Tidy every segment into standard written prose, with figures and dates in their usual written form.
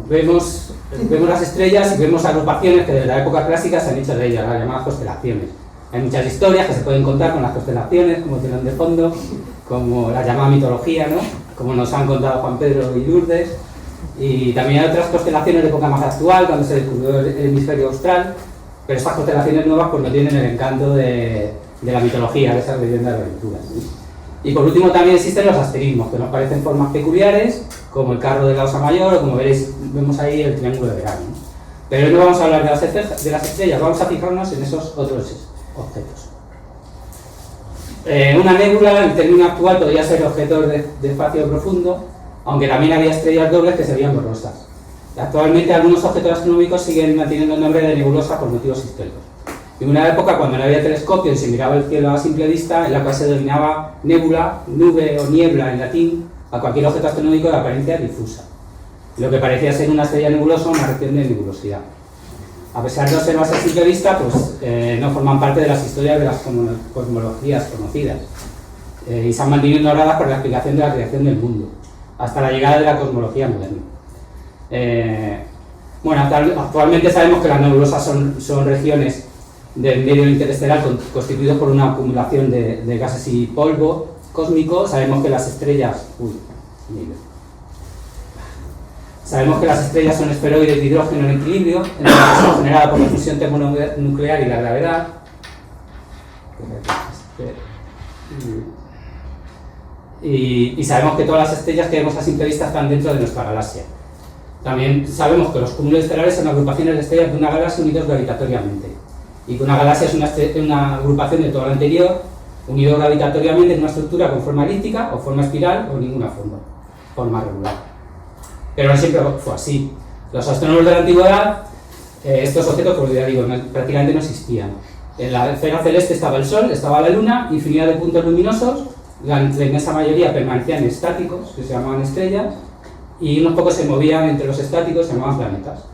vemos las estrellas y vemos agrupaciones que desde la época clásica se han hecho de ellas, las llamadas constelaciones. Hay muchas historias que se pueden contar con las constelaciones, como telón de fondo, como la llamada mitología, ¿no? Como nos han contado Juan Pedro y Lourdes. Y también hay otras constelaciones de época más actual, cuando se descubrió el hemisferio austral, pero estas constelaciones nuevas pues no tienen el encanto de la mitología, de esas leyendas de aventuras. Y por último también existen los asterismos, que nos parecen formas peculiares, como el carro de la Osa Mayor, o como veréis, vemos ahí el triángulo de verano. Pero hoy no vamos a hablar de las estrellas, vamos a fijarnos en esos otros objetos. Una nébula, en término actual, podría ser objeto de espacio profundo, aunque también había estrellas dobles que se veían borrosas. Actualmente algunos objetos astronómicos siguen manteniendo el nombre de nebulosa por motivos históricos. En una época cuando no había telescopio y se miraba el cielo a simple vista, en la cual se denominaba nébula, nube o niebla en latín, a cualquier objeto astronómico de apariencia difusa, lo que parecía ser una estrella nebulosa o una región de nebulosidad. A pesar de observarse a simple vista, pues no forman parte de las historias de las cosmologías conocidas y se han mantenido ignoradas por la explicación de la creación del mundo, hasta la llegada de la cosmología moderna. Actualmente sabemos que las nebulosas son regiones del medio interestelar constituidos por una acumulación de gases y polvo cósmico. Sabemos que las estrellas son esferoides de hidrógeno en equilibrio, en la que son generadas por la fusión termonuclear y la gravedad. Y sabemos que todas las estrellas que vemos a simple vista están dentro de nuestra galaxia. También sabemos que los cúmulos estelares son agrupaciones de estrellas de una galaxia unidos gravitatoriamente, y que una galaxia es una agrupación de todo lo anterior, unido gravitatoriamente en una estructura con forma elíptica o forma espiral o ninguna forma regular. Pero no siempre fue así. Los astrónomos de la antigüedad, estos objetos, como ya digo, prácticamente no existían. En la esfera celeste estaba el Sol, estaba la Luna, infinidad de puntos luminosos, la inmensa mayoría permanecían estáticos, que se llamaban estrellas, y unos pocos se movían entre los estáticos, se llamaban planetas.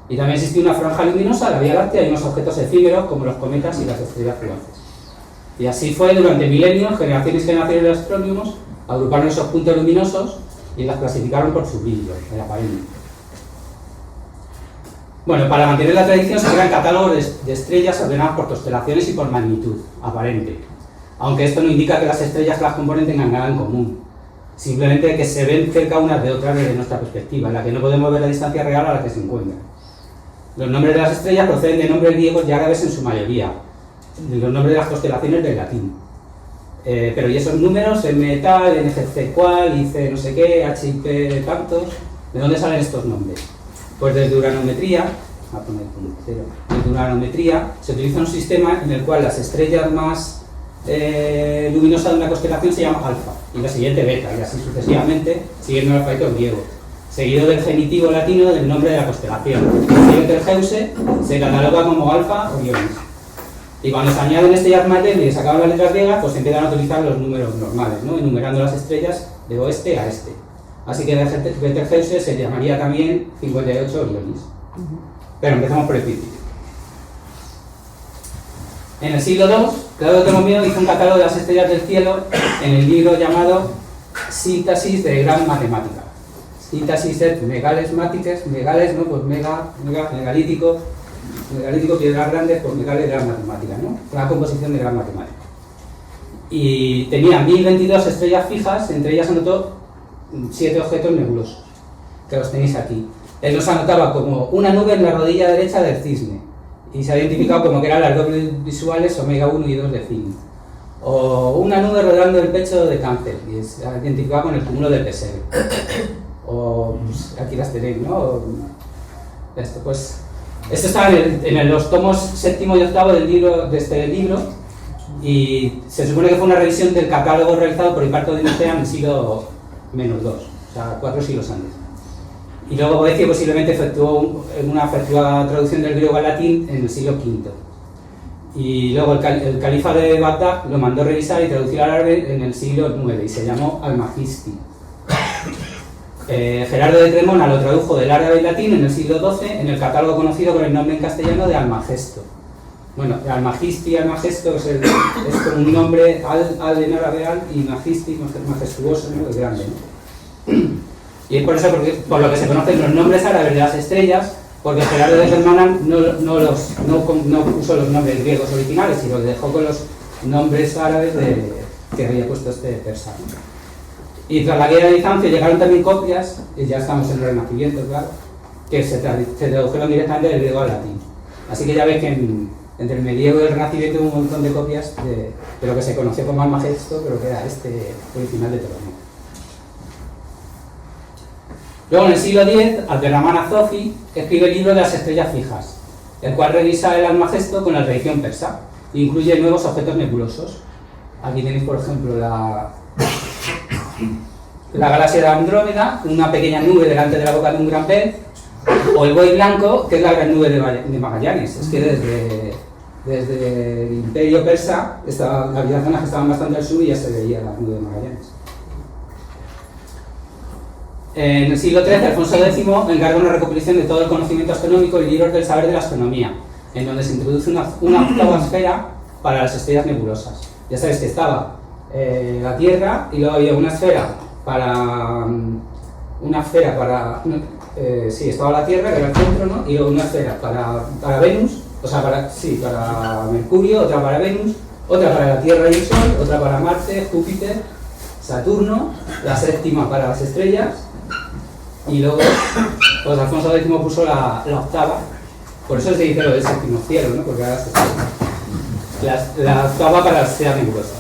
Y también existía una franja luminosa, la Vía Láctea, y unos objetos efímeros como los cometas y las estrellas fugaces. Y así fue durante milenios, generaciones y generaciones de astrónomos agruparon esos puntos luminosos y las clasificaron por su brillo, el aparente. Bueno, para mantener la tradición se crean catálogos de estrellas ordenadas por constelaciones y por magnitud aparente, aunque esto no indica que las estrellas que las componen tengan nada en común, simplemente que se ven cerca unas de otras desde nuestra perspectiva, en la que no podemos ver la distancia real a la que se encuentran. Los nombres de las estrellas proceden de nombres griegos y árabes en su mayoría, de los nombres de las constelaciones del latín. Pero y esos números, M tal, NGC cual, IC no sé qué, HIP tantos, ¿de dónde salen estos nombres? Pues desde uranometría, desde uranometría se utiliza un sistema en el cual las estrellas más luminosas de una constelación se llama alfa, y la siguiente beta, y así sucesivamente, siguiendo el alfabeto griego, seguido del genitivo latino del nombre de la constelación. El Betelgeuse se cataloga como alfa o Ionis. Y cuando se añaden estrellas más débiles y se acaban las letras griegas, pues se empiezan a utilizar los números normales, ¿no? Enumerando las estrellas de oeste a este. Así que Betelgeuse se llamaría también 58 Orionis. Pero empezamos por el principio. En el siglo II, Claudio Ptolomeo hizo un catálogo de las estrellas del cielo en el libro llamado Síntesis de Gran Matemática. Síntesis et megales matiques, megales, ¿no? Pues megalítico, piedras grandes, pues megales de gran matemática, ¿no? Una composición de gran matemática. Y tenía 1022 estrellas fijas, entre ellas anotó 7 objetos nebulosos, que los tenéis aquí. Él los anotaba como una nube en la rodilla derecha del cisne, y se ha identificado como que eran las dobles visuales omega 1 y 2 de cisne. O una nube rodeando el pecho de Cáncer, y se ha identificado con el cúmulo de Pesebre. O pues, aquí las tenéis, ¿no? Esto está en los tomos 7º y 8º del libro, de este libro, y se supone que fue una revisión del catálogo realizado por Hiparco de Nicea en el siglo -2, o sea, 4 siglos antes. Y luego Boecio posiblemente efectuó una traducción del griego al latín en el siglo V. Y luego el califa de Bagdad lo mandó revisar y traducir al árabe en el siglo IX, y se llamó Al-Magisti. Gerardo de Cremona lo tradujo del árabe y latín en el siglo XII en el catálogo conocido con el nombre en castellano de Almagesto. Bueno, Almagisti y Almagesto es como un nombre, al en árabe al, y Magisti, majestuoso, ¿no? Es grande, ¿no? Y es por eso por lo que se conocen los nombres árabes de las estrellas, porque Gerardo de Germán no puso los nombres griegos originales, sino los dejó con los nombres árabes que había puesto este persa. Y tras la guerra de Bizancio llegaron también copias, y ya estamos en el Renacimiento, claro, que se tradujeron directamente del griego al latín. Así que ya veis que entre el medievo y el Renacimiento hubo un montón de copias de lo que se conoció como Almagesto, pero que era este original de Ptolomeo. Luego, en el siglo X, Abderramán Az-Zofi escribe el libro de las estrellas fijas, el cual revisa el Almagesto con la tradición persa e incluye nuevos objetos nebulosos. Aquí tenéis, por ejemplo, la galaxia de Andrómeda, una pequeña nube delante de la boca de un gran pez, o el buey blanco, que es la gran nube de Magallanes. Es que desde el imperio persa había zonas que estaban bastante al sur y ya se veía la nube de Magallanes. En el siglo XIII, Alfonso X encarga una recopilación de todo el conocimiento astronómico y libros del saber de la astronomía, en donde se introduce una octava esfera para las estrellas nebulosas. Ya sabéis que estaba la Tierra y luego había una esfera para... estaba la Tierra, que era el centro, ¿no? Y luego una esfera para Venus, o sea, para Mercurio, otra para Venus, otra para la Tierra y el Sol, otra para Marte, Júpiter, Saturno, la séptima para las estrellas, y luego pues Alfonso X puso la octava, por eso se dice lo del séptimo cielo, ¿no? Porque ahora la octava para las estrellas nebulosas.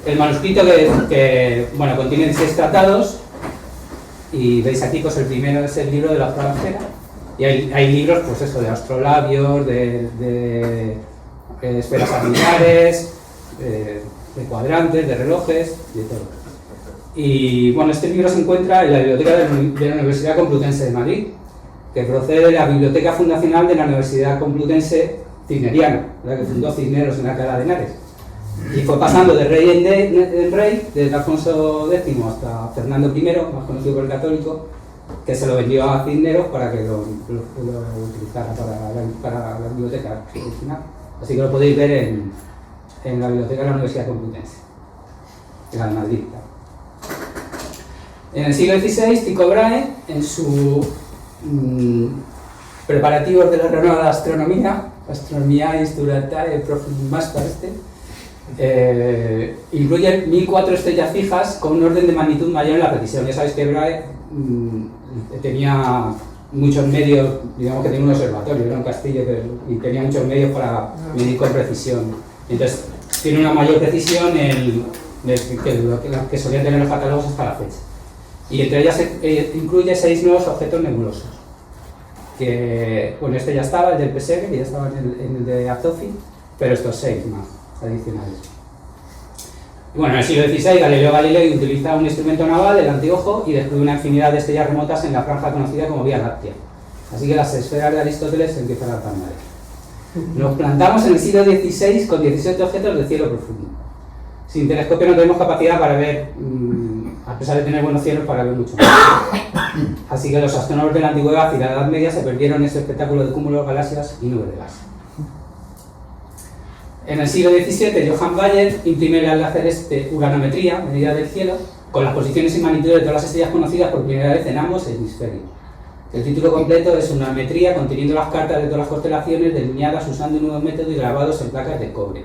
El manuscrito que contiene 6 tratados, y veis aquí, pues el primero es el libro de la octava esfera, y hay libros, pues eso, de astrolabios, de esferas anulares, de cuadrantes, de relojes, de todo. Y bueno, este libro se encuentra en la biblioteca de la Universidad Complutense de Madrid, que procede de la biblioteca fundacional de la Universidad Complutense Cisneriana, la que fundó Cisneros en Alcalá de Henares. Y fue pasando de rey en rey, desde Alfonso X hasta Fernando I, más conocido por el católico, que se lo vendió a Cisneros para que lo utilizara para la biblioteca original. Así que lo podéis ver en la biblioteca de la Universidad Complutense, en la de Madrid. Claro. En el siglo XVI, Tycho Brahe, en su preparativos de la renovada astronomía, Astronomiae Duratae Profundimas parece, incluye 1004 estrellas fijas con un orden de magnitud mayor en la precisión. Ya sabéis que Brahe tenía muchos medios, digamos que tenía un observatorio, era un castillo, y tenía muchos medios para medir con precisión. Entonces, tiene una mayor precisión que solían tener los catálogos hasta la fecha. Y entre ellas incluye 6 nuevos objetos nebulosos. Que, bueno, este ya estaba, el del Pessebre, que ya estaba en el de Az-Zofi, pero estos 6 más adicionales. Y bueno, en el siglo XVI, Galileo Galilei utiliza un instrumento naval, el anteojo, y descubre una infinidad de estrellas remotas en la franja conocida como Vía Láctea. Así que las esferas de Aristóteles se empiezan a palmar. Nos plantamos en el siglo XVI con 17 objetos de cielo profundo. Sin telescopio no tenemos capacidad para ver, a pesar de tener buenos cielos, para ver mucho más. Así que los astrónomos de la antigüedad y la Edad Media se perdieron en ese espectáculo de cúmulos, galaxias y nubes de gas. En el siglo XVII, Johann Bayer imprime el láser uranometría, medida del cielo, con las posiciones y magnitudes de todas las estrellas conocidas por primera vez en ambos hemisferios. El título completo es Uranometría, conteniendo las cartas de todas las constelaciones delineadas usando un nuevo método y grabados en placas de cobre.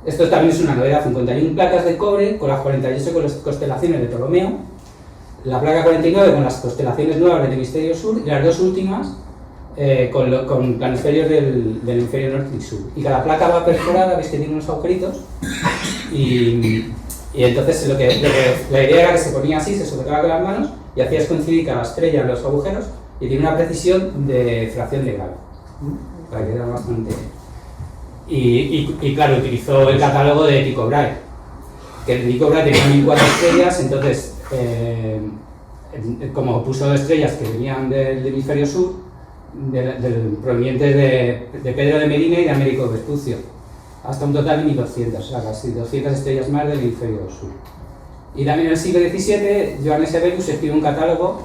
Esto también es una novedad: 51 placas de cobre con las 48 constelaciones de Ptolomeo, la placa 49 con las constelaciones nuevas del hemisferio sur y las 2 últimas con planisferios del hemisferio norte y sur. Y cada placa va perforada, veis que tiene unos agujeritos, y entonces la idea era que se ponía así, se sujetaba con las manos y hacías coincidir cada estrella en los agujeros, y tiene una precisión de fracción de grado, para que era bastante... Y claro, utilizó el catálogo de Tycho Brahe, que el Tycho Brahe tenía 1004 estrellas, entonces como puso estrellas que venían del hemisferio sur, provenientes de Pedro de Medina y de Américo Vespucio, hasta un total de 1200, o sea, casi 200 estrellas más del hemisferio sur. Y también en el siglo XVII, Johannes Hevelius escribe un catálogo,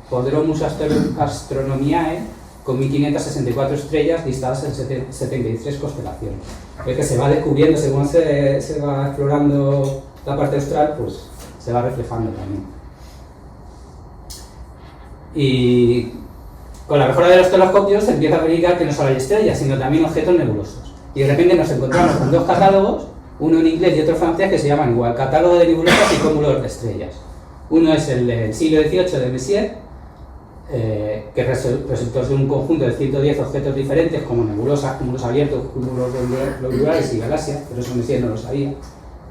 Prodromus Astronomiae, con 1564 estrellas listadas en 73 constelaciones. Es que se va descubriendo, según se va explorando la parte austral, pues se va reflejando también. Y con la mejora de los telescopios se empieza a verificar que no solo hay estrellas, sino también objetos nebulosos. Y de repente nos encontramos con dos catálogos, uno en inglés y otro en francés, que se llaman igual Catálogo de nebulosas y cúmulos de estrellas. Uno es el del siglo XVIII de Messier, que resultó ser un conjunto de 110 objetos diferentes, como nebulosas, cúmulos abiertos, cúmulos globulares y galaxias, pero eso Messier no lo sabía.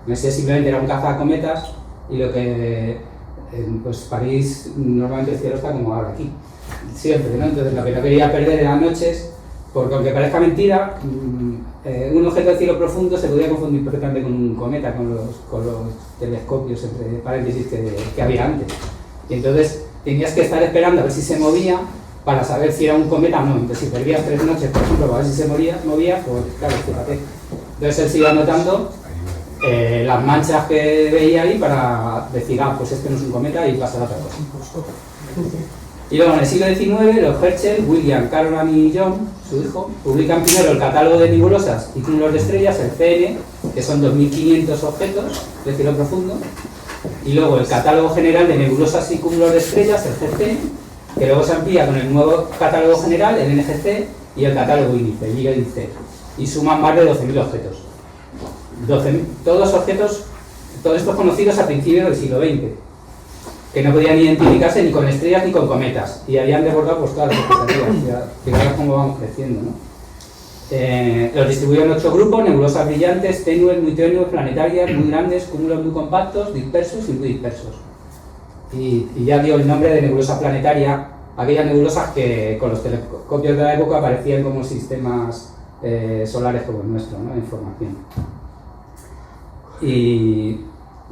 Messier simplemente era un cazacometas, y lo que pues París normalmente el cielo está como ahora aquí, siempre, ¿no? Entonces lo que no quería perder eran noches, porque aunque parezca mentira, un objeto de cielo profundo se podía confundir perfectamente con un cometa, con los telescopios, entre paréntesis, que había antes. Y entonces tenías que estar esperando a ver si se movía para saber si era un cometa o no. Entonces si perdías 3 noches, por ejemplo, para ver si se movía, pues claro, fíjate. Entonces él se iba notando las manchas que veía ahí para decir, pues este no es un cometa y pasar a otra cosa. Y luego en el siglo XIX, los Herschel, William, Caroline y John, su hijo, publican primero el catálogo de nebulosas y cúmulos de estrellas, el CN, que son 2.500 objetos de cielo profundo, y luego el catálogo general de nebulosas y cúmulos de estrellas, el GC, que luego se amplía con el nuevo catálogo general, el NGC, y el catálogo índice, IGIC, y suman más de 12.000 objetos. Todos objetos, todos estos conocidos a principios del siglo XX, que no podían identificarse ni con estrellas ni con cometas, y habían desbordado pues todas las expectativas. Fijaros cómo vamos creciendo, ¿no? Los distribuyeron en 8 grupos: nebulosas brillantes, tenues, muy tenues, planetarias, muy grandes, cúmulos muy compactos, dispersos y muy dispersos. Y ya dio el nombre de nebulosa planetaria a aquellas nebulosas que con los telescopios de la época aparecían como sistemas solares como el nuestro, ¿no? En formación. Y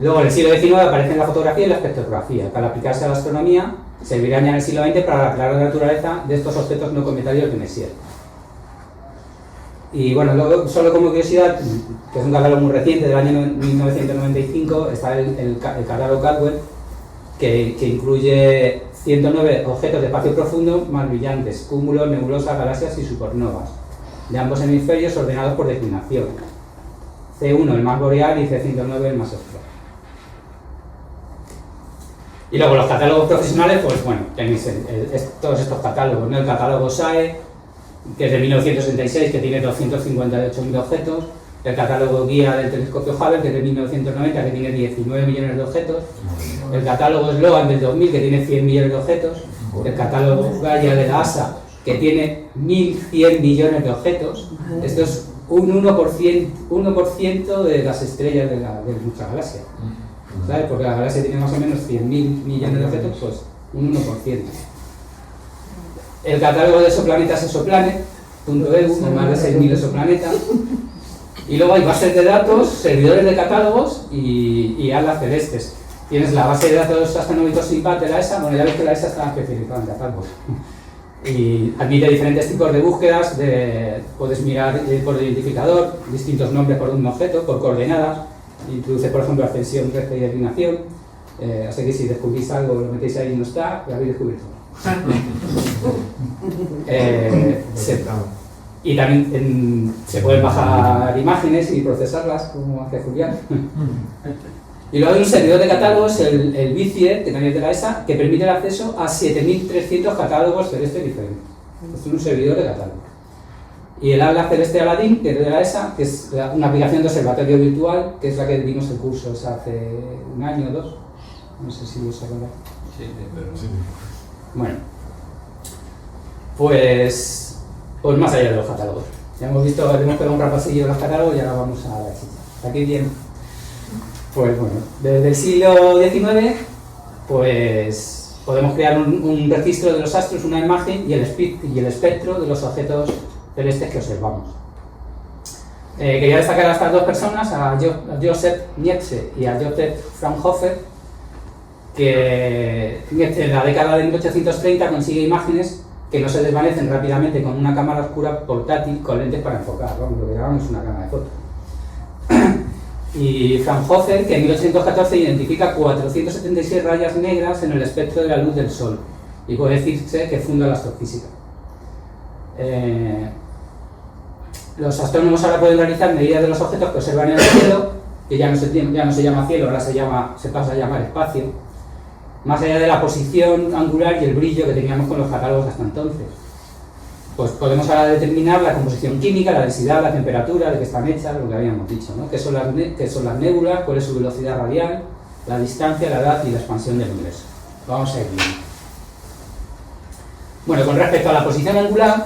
luego en el siglo XIX aparecen la fotografía y la espectrografía, que al aplicarse a la astronomía servirán ya en el siglo XX para aclarar la naturaleza de estos objetos no cometarios de Messier. Y bueno, luego, solo como curiosidad, que es un catálogo muy reciente del año 1995, está el catálogo Caldwell, que incluye 109 objetos de espacio profundo más brillantes, cúmulos, nebulosas, galaxias y supernovas, de ambos hemisferios ordenados por declinación. C1 el más boreal y C109 el más austral. Y luego los catálogos profesionales, pues bueno, tenéis todos estos catálogos, ¿no? El catálogo SAE, que es de 1966, que tiene 258.000 objetos. El catálogo guía del telescopio Hubble, que es de 1990, que tiene 19 millones de objetos. El catálogo Sloan del 2000, que tiene 100 millones de objetos. El catálogo Gaia de la ASA, que tiene 1.100 millones de objetos. Esto es un 1% de las estrellas de nuestra galaxia. ¿Sabes? Porque la galaxia tiene más o menos 100.000 millones de objetos, pues un 1%. El catálogo de exoplanetas exoplanet.eu, con más de 6.000 exoplanetas. Y luego hay bases de datos, servidores de catálogos y alas celestes. Tienes la base de datos astronómicos IPAT de la ESA. Bueno, ya ves que la ESA está especializada en catálogos. Y admite diferentes tipos de búsquedas, puedes mirar por identificador, distintos nombres por un objeto, por coordenadas, introduce por ejemplo ascensión, recta y declinación, así que si descubrís algo, lo metéis ahí y no está, lo habéis descubierto. Y también se pueden bajar imágenes y procesarlas, como hace Julián. Y luego hay un servidor de catálogos, el BICIE, que también es de la ESA, que permite el acceso a 7.300 catálogos celestes diferentes. Es un servidor de catálogos. Y el Atlas Celeste Aladdin, que es de la ESA, que es una aplicación de observatorio virtual, que es la que dimos el curso hace un año o 2. No sé si os acordáis. Sí, pero sí. Bueno, pues más allá de los catálogos. Ya hemos pegado un rapasillo de los catálogos y ahora vamos a la chicha. Aquí bien. Pues bueno, desde el siglo XIX, pues podemos crear un registro de los astros, una imagen y el espectro de los objetos celestes que observamos. Quería destacar a estas dos personas, a Joseph Niepce y a Joseph Fraunhofer, que en la década de 1830 consigue imágenes que no se desvanecen rápidamente con una cámara oscura portátil con lentes para enfocar. Vamos, lo que llamamos una cámara de fotos. Y Fraunhofer, que en 1814 identifica 476 rayas negras en el espectro de la luz del Sol, y puede decirse que funda la astrofísica. Los astrónomos ahora pueden realizar medidas de los objetos que observan en el cielo, que ya no se llama cielo, ahora se pasa a llamar espacio, más allá de la posición angular y el brillo que teníamos con los catálogos hasta entonces. Pues podemos ahora determinar la composición química, la densidad, la temperatura, de qué están hechas, lo que habíamos dicho, ¿no? Qué son las nébulas, cuál es su velocidad radial, la distancia, la edad y la expansión del universo. Vamos a ir viendo. Bueno, con respecto a la posición angular,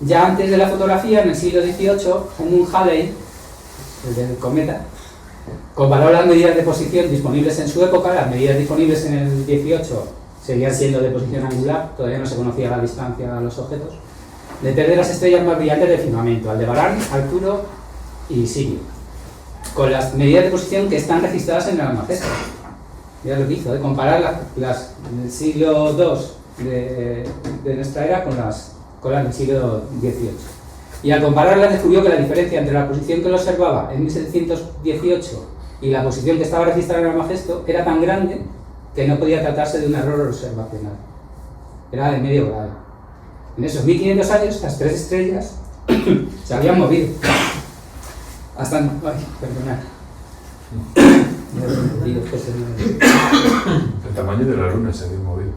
ya antes de la fotografía, en el siglo XVIII, Edmund Halley, el del cometa, comparó las medidas de posición disponibles en su época. Las medidas disponibles en el XVIII seguían siendo de posición angular, todavía no se conocía la distancia a los objetos, de tres de las estrellas más brillantes del firmamento, Aldebarán, Arturo y Sirio, con las medidas de posición que están registradas en el Almagesta. Ya lo que hizo, de comparar las del siglo II de nuestra era con las del siglo XVIII. Y al compararlas descubrió que la diferencia entre la posición que lo observaba en 1718 y la posición que estaba registrada en el Almagesto era tan grande que no podía tratarse de un error observacional. Era de medio grado. En esos 1500 años, las tres estrellas se habían movido. Hasta... Ay, perdonad. El tamaño de la luna se había movido.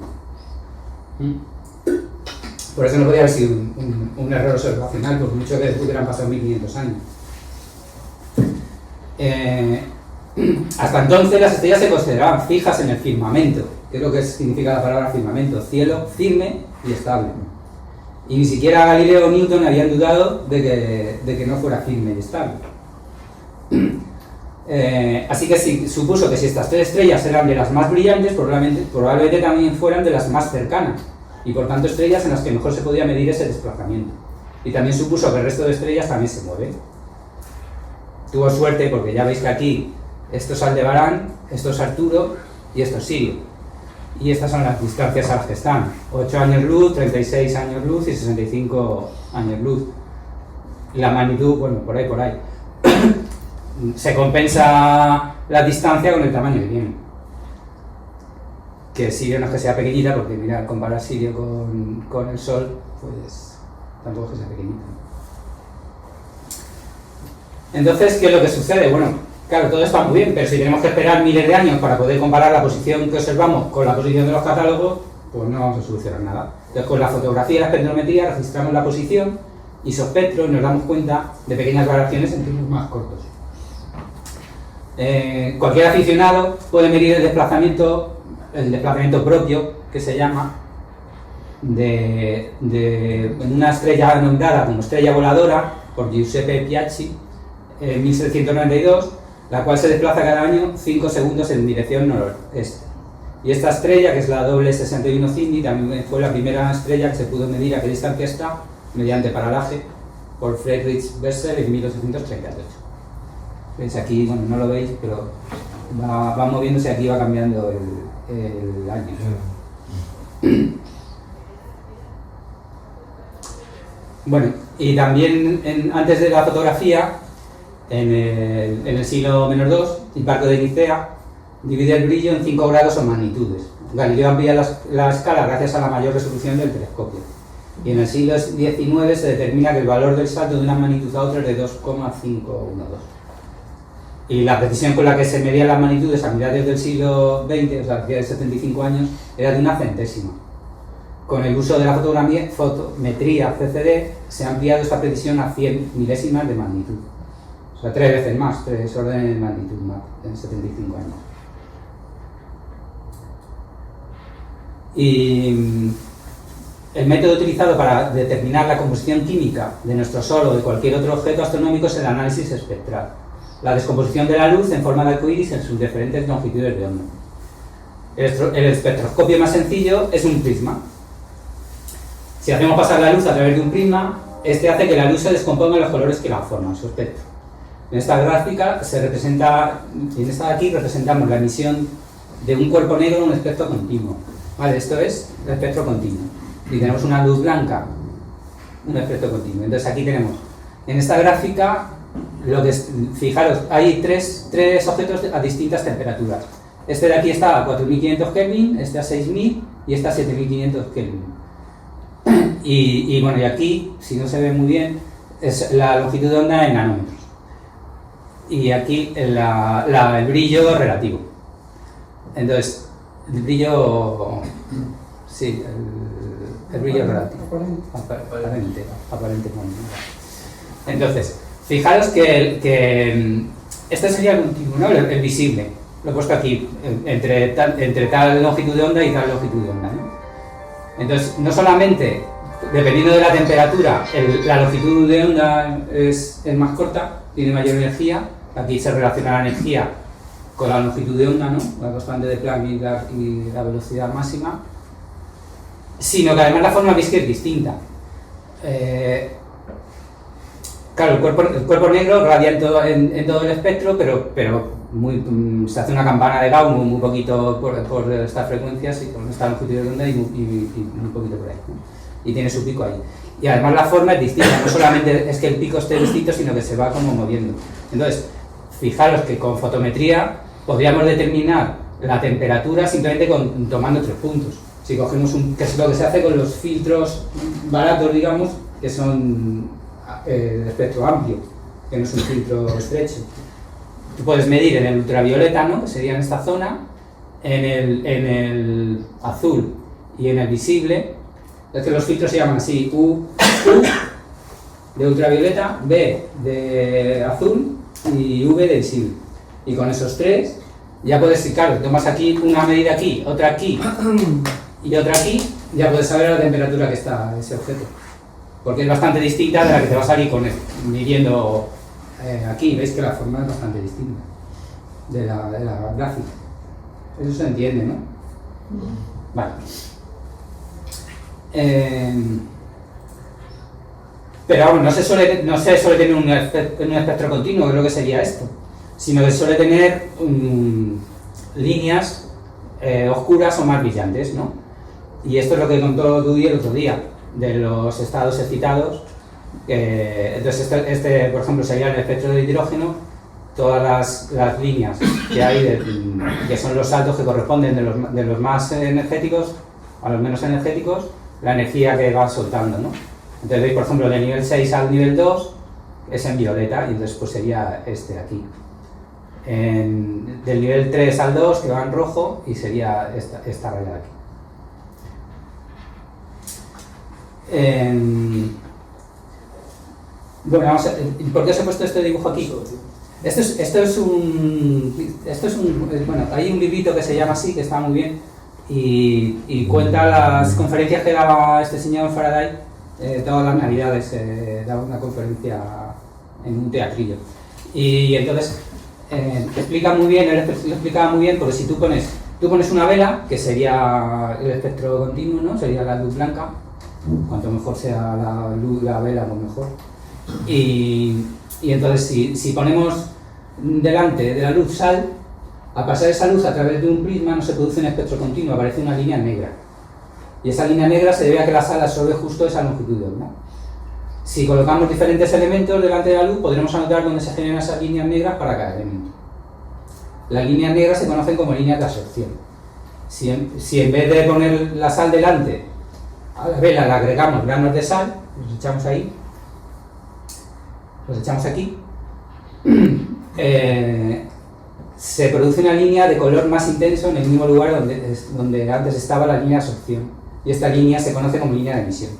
Por eso no podía haber sido un error observacional, por mucho que hubieran pasado 1500 años. Hasta entonces las estrellas se consideraban fijas en el firmamento, que es lo que significa la palabra firmamento, cielo firme y estable. Y ni siquiera Galileo o Newton habían dudado de que no fuera firme y estable. Así que sí, supuso que si estas tres estrellas eran de las más brillantes, probablemente también fueran de las más cercanas, y por tanto estrellas en las que mejor se podía medir ese desplazamiento. Y también supuso que el resto de estrellas también se mueven. Tuvo suerte porque ya veis que aquí esto es Aldebarán, esto es Arturo y esto es Sirio. Y estas son las distancias a las que están: 8 años luz, 36 años luz y 65 años luz. La magnitud, bueno, por ahí. Se compensa la distancia con el tamaño que tiene. Que Sirio no es que sea pequeñita, porque mira, comparar Sirio con el Sol, pues tampoco es que sea pequeñita. Entonces, ¿qué es lo que sucede? Bueno, claro, todo está muy bien, pero si tenemos que esperar miles de años para poder comparar la posición que observamos con la posición de los catálogos, pues no vamos a solucionar nada. Entonces, con la fotografía y la espectrometría registramos la posición y su espectro y nos damos cuenta de pequeñas variaciones en tiempos más cortos. Cualquier aficionado puede medir el desplazamiento propio, que se llama, de una estrella nombrada como estrella voladora por Giuseppe Piazzi en 1792, la cual se desplaza cada año 5 segundos en dirección noroeste. Y esta estrella, que es la doble 61 Cygni, también fue la primera estrella que se pudo medir a qué distancia está mediante paralaje por Friedrich Bessel en 1838. ¿Veis? Aquí, bueno, no lo veis, pero va moviéndose, aquí va cambiando el año. Bueno, y también antes de la fotografía, en el siglo -2, Hiparco de Nicea divide el brillo en 5 grados o magnitudes. Galileo amplía la escala gracias a la mayor resolución del telescopio. Y en el siglo XIX se determina que el valor del salto de una magnitud a otra es de 2,512. Y la precisión con la que se medían las magnitudes a mediados del siglo XX, o sea, hace 75 años, era de una centésima. Con el uso de la fotometría CCD se ha ampliado esta precisión a 100 milésimas de magnitud. O sea, 3 veces más, 3 órdenes de magnitud más en 75 años. Y el método utilizado para determinar la composición química de nuestro Sol o de cualquier otro objeto astronómico es el análisis espectral, la descomposición de la luz en forma de arcoíris en sus diferentes longitudes de onda. El espectroscopio más sencillo es un prisma. Si hacemos pasar la luz a través de un prisma, este hace que la luz se descomponga en los colores que la forman, su espectro. En esta gráfica se representa, en esta de aquí representamos la emisión de un cuerpo negro en un espectro continuo. Vale, esto es el espectro continuo. Y tenemos una luz blanca, un espectro continuo. Entonces aquí tenemos, en esta gráfica, fijaros, hay tres objetos a distintas temperaturas. Este de aquí está a 4500 Kelvin, este a 6000 y este a 7500 Kelvin. Y bueno, y aquí, si no se ve muy bien, es la longitud de onda en nanómetros. Y aquí el brillo relativo. Entonces, El brillo, sí, el brillo relativo, aparentemente. Entonces, fijaros que este sería el último, ¿no? El visible. Lo he puesto aquí, entre tal longitud de onda y tal longitud de onda, ¿no? Entonces, no solamente, dependiendo de la temperatura, la longitud de onda es más corta, tiene mayor energía. Aquí se relaciona la energía con la longitud de onda, ¿no? La constante de Planck y la velocidad máxima, sino que además la forma es que es distinta. Claro, el cuerpo negro radia en todo el espectro, pero se hace una campana de Gauss muy poquito por estas frecuencias y por esta longitud de onda y muy poquito por ahí, ¿no? Y tiene su pico ahí. Y además la forma es distinta, no solamente es que el pico esté distinto, sino que se va como moviendo. Entonces, fijaros que con fotometría podríamos determinar la temperatura simplemente tomando 3 puntos. Si cogemos que es lo que se hace con los filtros baratos, digamos, que son de espectro amplio, que no es un filtro estrecho. Tú puedes medir en el ultravioleta, ¿no? Que sería en esta zona, en el azul y en el visible. Es que los filtros se llaman así: U de ultravioleta, B de azul y V de visible. Y con esos 3 ya puedes, claro, tomas aquí una medida aquí, otra aquí y otra aquí, ya puedes saber la temperatura que está ese objeto. Porque es bastante distinta de la que te va a salir midiendo aquí. Veis que la forma es bastante distinta de la gráfica. Eso se entiende, ¿no? Vale. Pero vamos, no se suele tener un espectro continuo, que es lo que sería esto, sino que suele tener líneas oscuras o más brillantes, ¿no? Y esto es lo que contó Dewey el otro día, de los estados excitados. Entonces este, por ejemplo, sería el espectro de hidrógeno. Todas las líneas que hay, que son los saltos que corresponden de los más energéticos a los menos energéticos, la energía que va soltando, ¿no? Entonces veis, por ejemplo, del nivel 6 al nivel 2 es en violeta, y entonces pues sería este de aquí. Del nivel 3 al 2 que va en rojo, y sería esta raya de aquí. Bueno, vamos a ver, ¿por qué os he puesto este dibujo aquí? Esto es un bueno, hay un librito que se llama así, que está muy bien, y cuenta las conferencias que daba este señor Faraday todas las navidades. Daba una conferencia en un teatrillo, y entonces explica muy bien, él lo explicaba muy bien, porque si tú pones una vela, que sería el espectro continuo, ¿no? Sería la luz blanca. Cuanto mejor sea la vela, pues mejor. Y entonces si ponemos delante de la luz sal, al pasar esa luz a través de un prisma no se produce un espectro continuo, aparece una línea negra. Y esa línea negra se debe a que la sal absorbe justo esa longitud de onda. Si colocamos diferentes elementos delante de la luz, podremos anotar dónde se generan esas líneas negras para cada elemento. Las líneas negras se conocen como líneas de absorción. Si en vez de poner la sal delante, a la vela le agregamos granos de sal, los echamos ahí, los echamos aquí, se produce una línea de color más intenso en el mismo lugar donde antes estaba la línea de absorción, y esta línea se conoce como línea de emisión.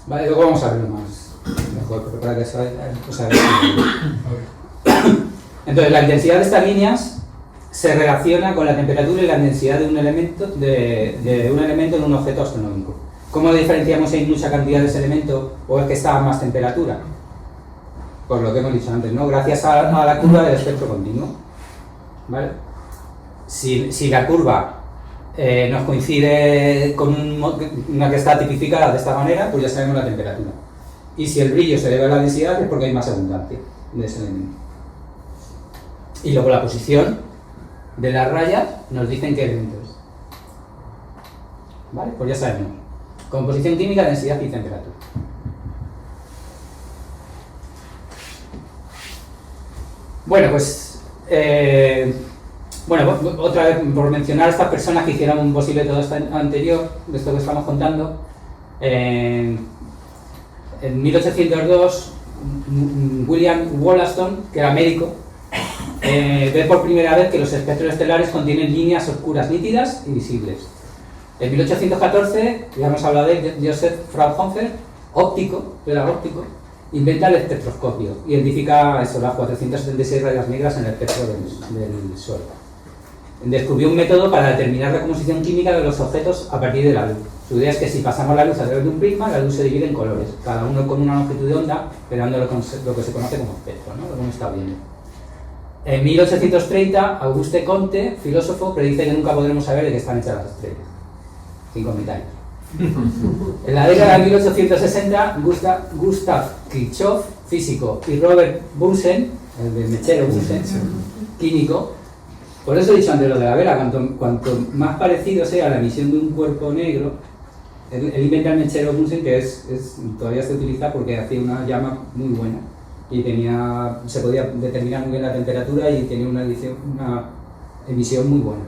Vale, luego vamos a verlo más mejor, pero para que os Entonces, la intensidad de estas líneas se relaciona con la temperatura y la densidad de un elemento en un objeto astronómico. ¿Cómo diferenciamos si hay mucha cantidad de ese elemento o es que está a más temperatura? Por lo que hemos dicho antes, ¿no? Gracias a la curva del espectro continuo. ¿Vale? Si la curva nos coincide con una que está tipificada de esta manera, pues ya sabemos la temperatura. Y si el brillo se debe a la densidad, es porque hay más abundancia de ese elemento. Y luego la posición de las rayas nos dicen qué elemento es. ¿Vale? Pues ya sabemos. Composición química, densidad y temperatura. Bueno, pues bueno, otra vez por mencionar a estas personas que hicieron posible todo esto anterior, de esto que estamos contando. En 1802, William Wollaston, que era médico, ve por primera vez que los espectros estelares contienen líneas oscuras nítidas y visibles. En 1814, ya hemos hablado de él, Joseph Fraunhofer, óptico, inventa el espectroscopio, identifica eso, las 476 rayas negras en el espectro del Sol. Descubrió un método para determinar la composición química de los objetos a partir de la luz. Su idea es que si pasamos la luz a través de un prisma, la luz se divide en colores, cada uno con una longitud de onda, creando lo que se conoce como espectro, ¿no? Lo que hemos estado viendo. En 1830, Auguste Comte, filósofo, predice que nunca podremos saber de qué están hechas las estrellas. 5.000 años. En la década de 1860, Gustav Kirchhoff, físico, y Robert Bunsen, el de mechero Bunsen, químico. Por eso he dicho antes lo de la vela, cuanto más parecido sea la emisión de un cuerpo negro, él inventa el mechero Bunsen, que todavía se utiliza porque hacía una llama muy buena y se podía determinar muy bien la temperatura y tenía una emisión muy buena.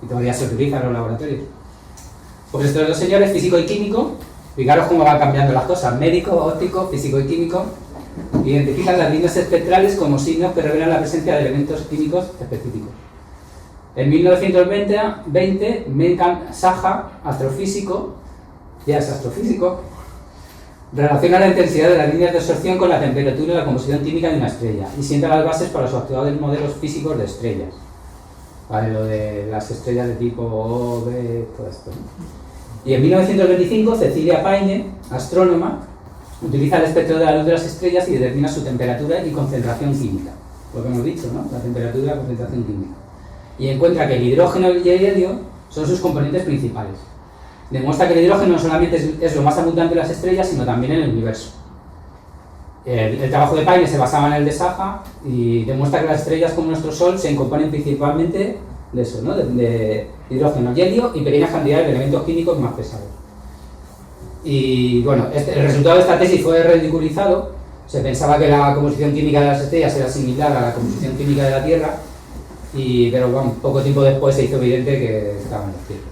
Y todavía se utiliza en los laboratorios. Pues estos dos señores, físico y químico, fijaros cómo van cambiando las cosas, médico, óptico, físico y químico, identifican las líneas espectrales como signos que revelan la presencia de elementos químicos específicos. En 1920, Menkan Saha, astrofísico, ya es astrofísico, relaciona la intensidad de las líneas de absorción con la temperatura y la composición química de una estrella y sienta las bases para los actuales modelos físicos de estrellas. Vale, lo de las estrellas de tipo O, B, todo esto. Y en 1925, Cecilia Payne, astrónoma, utiliza el espectro de la luz de las estrellas y determina su temperatura y concentración química. Lo que hemos dicho, ¿no? La temperatura y la concentración química. Y encuentra que el hidrógeno y el helio son sus componentes principales. Demuestra que el hidrógeno no solamente es lo más abundante en las estrellas, sino también en el universo. El trabajo de Payne se basaba en el de Saha y demuestra que las estrellas como nuestro Sol se componen principalmente de eso, ¿no? de hidrógeno y helio y pequeñas cantidades de elementos químicos más pesados. Y bueno, el resultado de esta tesis fue ridiculizado. Se pensaba que la composición química de las estrellas era similar a la composición química de la Tierra, pero bueno, poco tiempo después se hizo evidente que estaban los ciertos.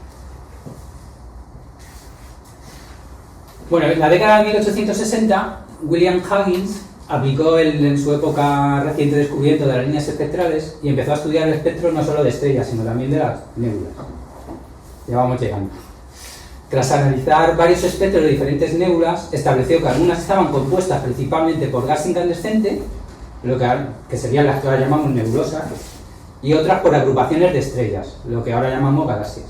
Bueno, en la década de 1860, William Huggins aplicó en su época reciente descubrimiento de las líneas espectrales y empezó a estudiar el espectro no solo de estrellas, sino también de las nébulas. Ya vamos llegando. Tras analizar varios espectros de diferentes nébulas, estableció que algunas estaban compuestas principalmente por gas incandescente, que serían las que ahora llamamos nebulosas, y otras por agrupaciones de estrellas, lo que ahora llamamos galaxias.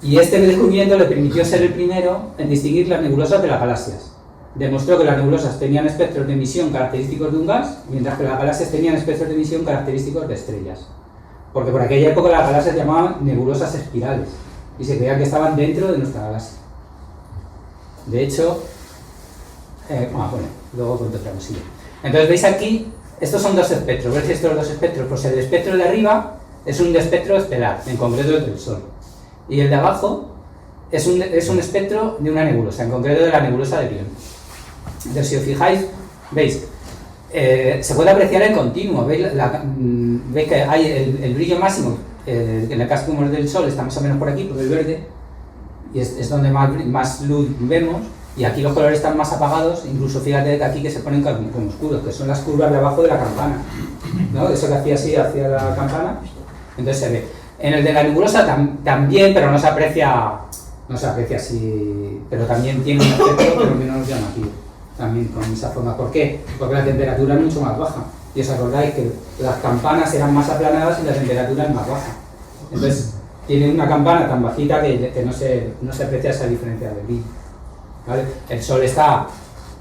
Y este descubrimiento le permitió ser el primero en distinguir las nebulosas de las galaxias. Demostró que las nebulosas tenían espectros de emisión característicos de un gas, mientras que las galaxias tenían espectros de emisión característicos de estrellas. Porque por aquella época las galaxias se llamaban nebulosas espirales y se creía que estaban dentro de nuestra galaxia. De hecho, luego cuento otra cosilla. Entonces veis aquí, estos son dos espectros. ¿Veis estos dos espectros? Pues el espectro de arriba es un espectro estelar, en concreto del Sol. Y el de abajo es un espectro de una nebulosa, en concreto de la nebulosa de Orión. Entonces, si os fijáis, veis, se puede apreciar el continuo. Veis que hay el brillo máximo, en el caso del Sol está más o menos por aquí, por el verde, y es donde más luz vemos, y aquí los colores están más apagados, incluso fíjate que aquí que se ponen como oscuros, que son las curvas de abajo de la campana, ¿no? Eso que hacía así hacia la campana, entonces se ve. En el de la nebulosa también, pero no se aprecia así, pero también tiene un efecto pero menos llamativo, también con esa forma. ¿Por qué? Porque la temperatura es mucho más baja. Y os acordáis que las campanas eran más aplanadas y la temperatura es más baja. Entonces, tiene una campana tan bajita que no se aprecia esa diferencia de brillo. ¿Vale? El Sol está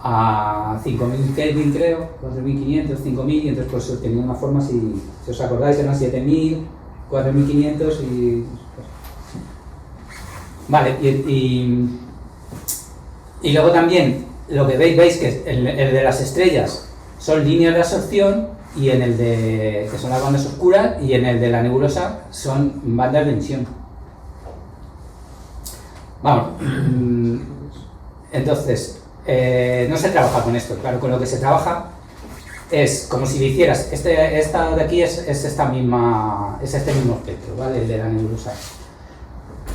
a 5.000 Kelvin, creo, 4.500, 5.000, y entonces pues tenía una forma, si os acordáis, eran 7.000, 4.500 y... Vale, y luego también lo que veis que el de las estrellas son líneas de absorción, y en el que son las bandas oscuras, y en el de la nebulosa son bandas de emisión. Vamos, entonces, no se trabaja con esto, claro, con lo que se trabaja es como si le hicieras, esta de aquí es este mismo espectro, ¿vale? El de la nebulosa.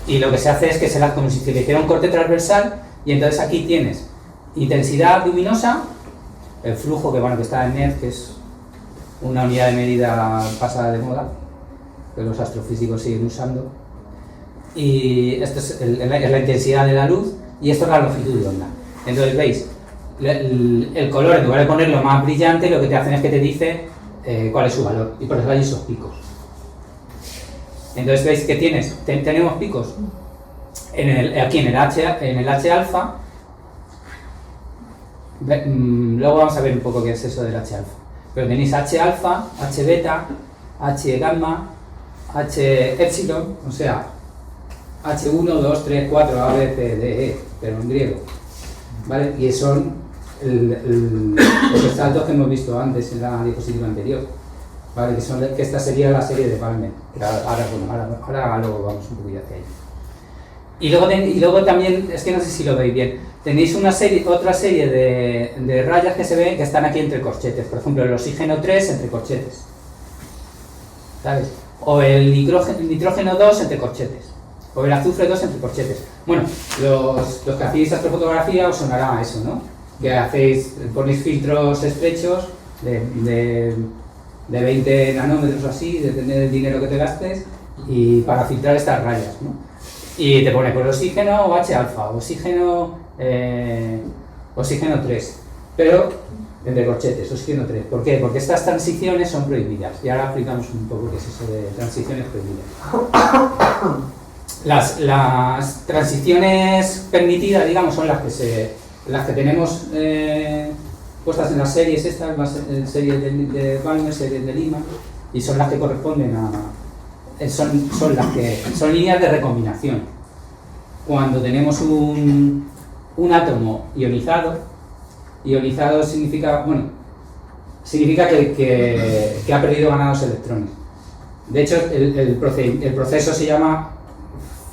Y lo que se hace es que como si se le hiciera un corte transversal, y entonces aquí tienes intensidad luminosa, el flujo que está en NET, que es una unidad de medida pasada de moda, que los astrofísicos siguen usando. Y esto es la intensidad de la luz y esto es la longitud de onda. Entonces veis, el color, en lugar de ponerlo más brillante, lo que te hacen es que te dice cuál es su valor, y por eso hay esos picos. Entonces veis que tenemos picos aquí en el H alfa. Luego vamos a ver un poco qué es eso del H alfa. Pero tenéis H alfa, H beta, H gamma, H epsilon, o sea, H1, 2, 3, 4, A, B, C, D, E, pero en griego, ¿vale? Y son los saltos que hemos visto antes en la diapositiva anterior, ¿vale? Que esta sería la serie de Palmer. Ahora luego vamos un poquito hacia ahí. Y luego también, es que no sé si lo veis bien, tenéis otra serie de rayas que se ven que están aquí entre corchetes. Por ejemplo, el oxígeno 3 entre corchetes, ¿sabes? O el nitrógeno 2 entre corchetes. O el azufre 2 entre corchetes. Bueno, los que hacéis astrofotografía os sonará a eso, ¿no? Que ponéis filtros estrechos de 20 nanómetros o así, depende del dinero que te gastes, y para filtrar estas rayas, ¿no? Y te pone por oxígeno o H alfa, oxígeno 3, pero entre corchetes, oxígeno 3. ¿Por qué? Porque estas transiciones son prohibidas. Y ahora explicamos un poco qué es eso de transiciones prohibidas. Las transiciones permitidas, digamos, son las que tenemos puestas en las series estas, series de Balmer, series de Lima, y son las que corresponden a... Son líneas de recombinación. Cuando tenemos un átomo ionizado significa que ha perdido ganados electrones. De hecho, el proceso se llama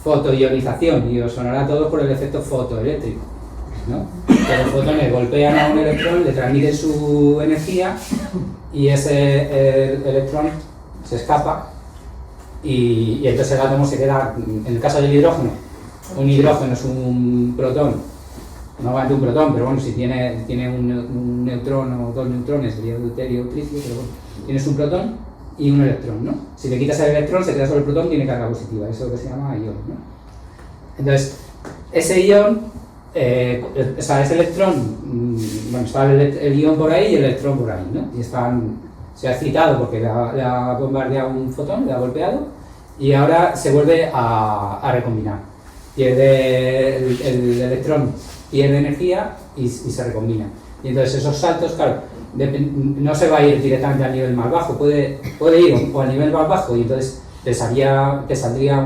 fotoionización y os sonará a todos por el efecto fotoeléctrico, ¿no? Que los fotones golpean a un electrón, le transmiten su energía y ese electrón se escapa. Y entonces el átomo se queda, en el caso del hidrógeno, un hidrógeno es un protón, no obviamente un protón, pero bueno, si tiene un neutrón o dos neutrones, sería deuterio o tricio, pero bueno, tienes un protón y un electrón, ¿no? Si le quitas el electrón, se queda solo el protón, tiene carga positiva, eso es lo que se llama ion, ¿no? Entonces, ese ion, ese electrón, bueno, está el ion por ahí y el electrón por ahí, ¿no? Y se ha excitado porque le ha bombardeado un fotón, le ha golpeado, y ahora se vuelve a recombinar. Pierde el electrón, pierde energía y se recombina. Y entonces esos saltos, claro, no se va a ir directamente al nivel más bajo, puede ir o al nivel más bajo y entonces te saldría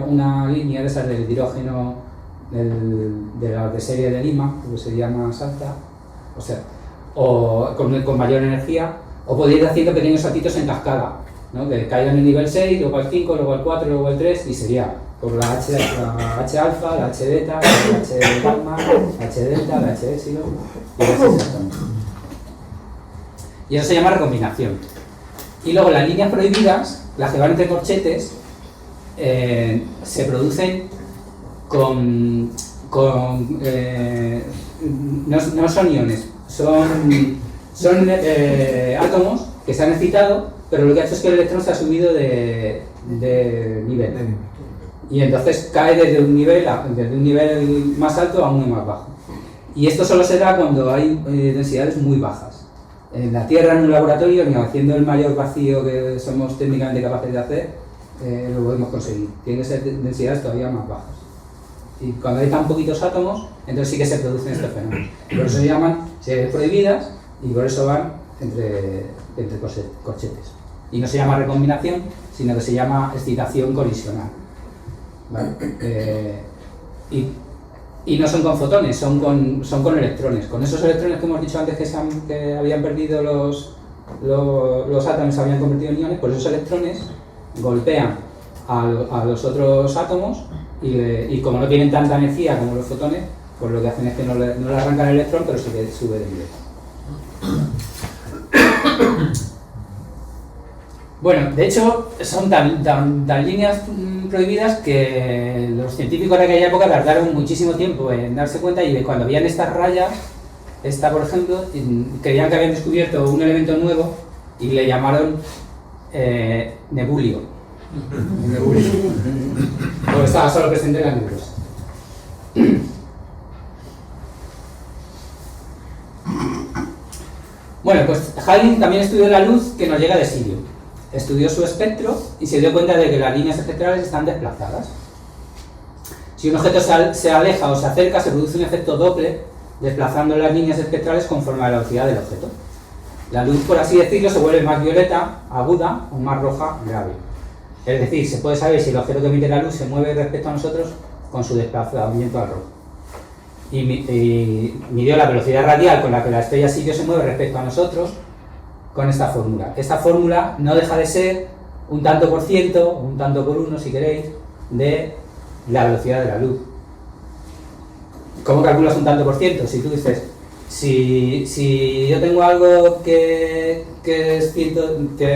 una línea de esas del hidrógeno de la de serie de Lima, que sería más alta, o con mayor energía. O podéis ir haciendo pequeños saltitos en cascada, ¿no? Que caigan en el nivel 6, luego al 5, luego al 4, luego al 3, y sería por la H alfa, la H beta, la H gamma, la H delta, la H epsilon, y así exactamente. Y eso se llama recombinación. Y luego las líneas prohibidas, las que van entre corchetes, se producen no son iones, son átomos que se han excitado, pero lo que ha hecho es que el electrón se ha subido de nivel. Y entonces cae desde un nivel más alto a uno más bajo. Y esto solo se da cuando hay densidades muy bajas. En la Tierra, en un laboratorio, ni haciendo el mayor vacío que somos técnicamente capaces de hacer, lo podemos conseguir. Tienen que ser densidades todavía más bajas. Y cuando hay tan poquitos átomos, entonces sí que se producen estos fenómenos. Por eso se llaman series prohibidas y por eso van entre corchetes. Y no se llama recombinación, sino que se llama excitación colisional, ¿vale? Y no son con fotones, son con electrones. Con esos electrones que hemos dicho antes que habían perdido los átomos, se habían convertido en iones, pues esos electrones golpean a los otros átomos y como no tienen tanta energía como los fotones, pues lo que hacen es que no le arrancan el electrón, pero sí que sube de nivel. Bueno, de hecho, son tan líneas prohibidas que los científicos de aquella época tardaron muchísimo tiempo en darse cuenta, y cuando veían estas rayas, esta por ejemplo, creían que habían descubierto un elemento nuevo y le llamaron nebulio. Nebulio. Porque estaba solo presente en la nebulosa. Bueno, pues Hawking también estudió la luz que nos llega de Sirio. Estudió su espectro y se dio cuenta de que las líneas espectrales están desplazadas. Si un objeto se aleja o se acerca, se produce un efecto Doppler, desplazando las líneas espectrales conforme a la velocidad del objeto. La luz, por así decirlo, se vuelve más violeta, aguda, o más roja, grave. Es decir, se puede saber si el objeto que emite la luz se mueve respecto a nosotros con su desplazamiento al rojo. Y midió la velocidad radial con la que la estrella Sirio se mueve respecto a nosotros con esta fórmula. Esta fórmula no deja de ser un tanto por ciento, un tanto por uno si queréis, de la velocidad de la luz. ¿Cómo calculas un tanto por ciento? Si tú dices, si yo tengo algo que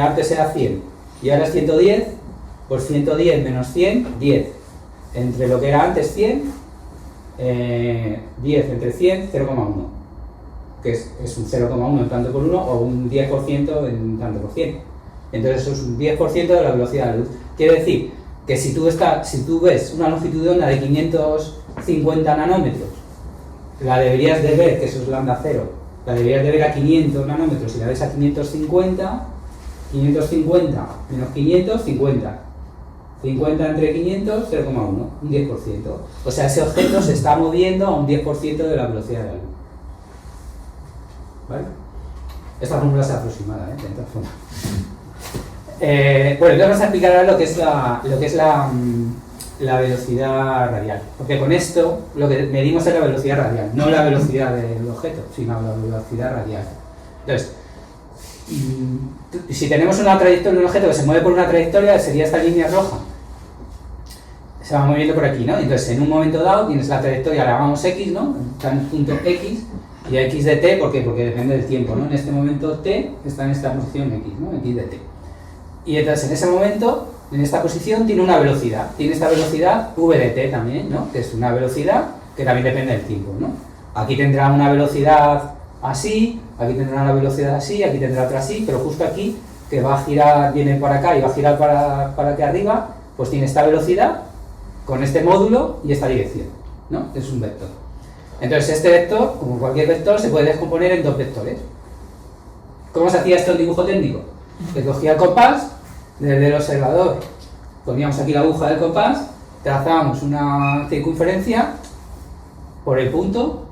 antes era 100 y ahora es 110, pues 110 menos 100, 10. Entre lo que era antes 100, 10 entre 100, 0,1, que es un 0,1 en tanto por 1 o un 10% en tanto por 100. Entonces eso es un 10% de la velocidad de la luz. Quiere decir que si tú ves una longitud de onda de 550 nanómetros, la deberías de ver, que eso es lambda 0, la deberías de ver a 500 nanómetros y la ves a 550, 550 menos 500, 50. 50 entre 500, 0,1, un 10%. O sea, ese objeto se está moviendo a un 10% de la velocidad de la luz. ¿Vale? Esta fórmula es aproximada, de todas formas. Bueno, entonces vamos a explicar ahora lo que es la velocidad radial. Porque con esto lo que medimos es la velocidad radial, no la velocidad del objeto, sino la velocidad radial. Entonces, si tenemos una trayectoria, un objeto que se mueve por una trayectoria, sería esta línea roja. Se va moviendo por aquí, ¿no? Entonces, en un momento dado, tienes la trayectoria, la llamamos X, ¿no? Está en el punto X, y X de T, ¿por qué? Porque depende del tiempo, ¿no? En este momento T está en esta posición X, ¿no? X de T. Y entonces, en ese momento, en esta posición, tiene una velocidad. Tiene esta velocidad V de T también, ¿no? Que es una velocidad que también depende del tiempo, ¿no? Aquí tendrá una velocidad así, aquí tendrá una velocidad así, aquí tendrá otra así, pero justo aquí, que va a girar, viene para acá y va a girar para aquí arriba, pues tiene esta velocidad con este módulo y esta dirección, ¿no? Es un vector. Entonces este vector, como cualquier vector, se puede descomponer en dos vectores. ¿Cómo se hacía esto en dibujo técnico? Se cogía el compás, desde el observador poníamos aquí la aguja del compás, trazábamos una circunferencia por el punto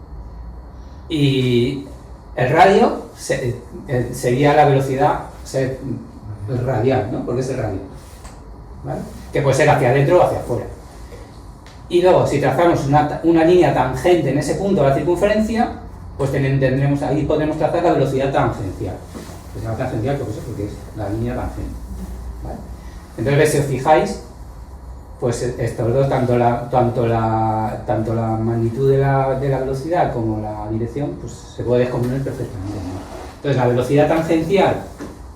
y el radio sería la velocidad radial, ¿no? Porque es el radio, ¿vale? Que puede ser hacia adentro o hacia afuera. Y luego, si trazamos una línea tangente en ese punto a la circunferencia, pues tendremos, ahí podremos trazar la velocidad tangencial. Se llama tangencial porque es la línea tangente, ¿vale? Entonces, si os fijáis, pues estos dos, tanto la magnitud de la velocidad como la dirección, pues se puede descomponer perfectamente, ¿no? Entonces, la velocidad tangencial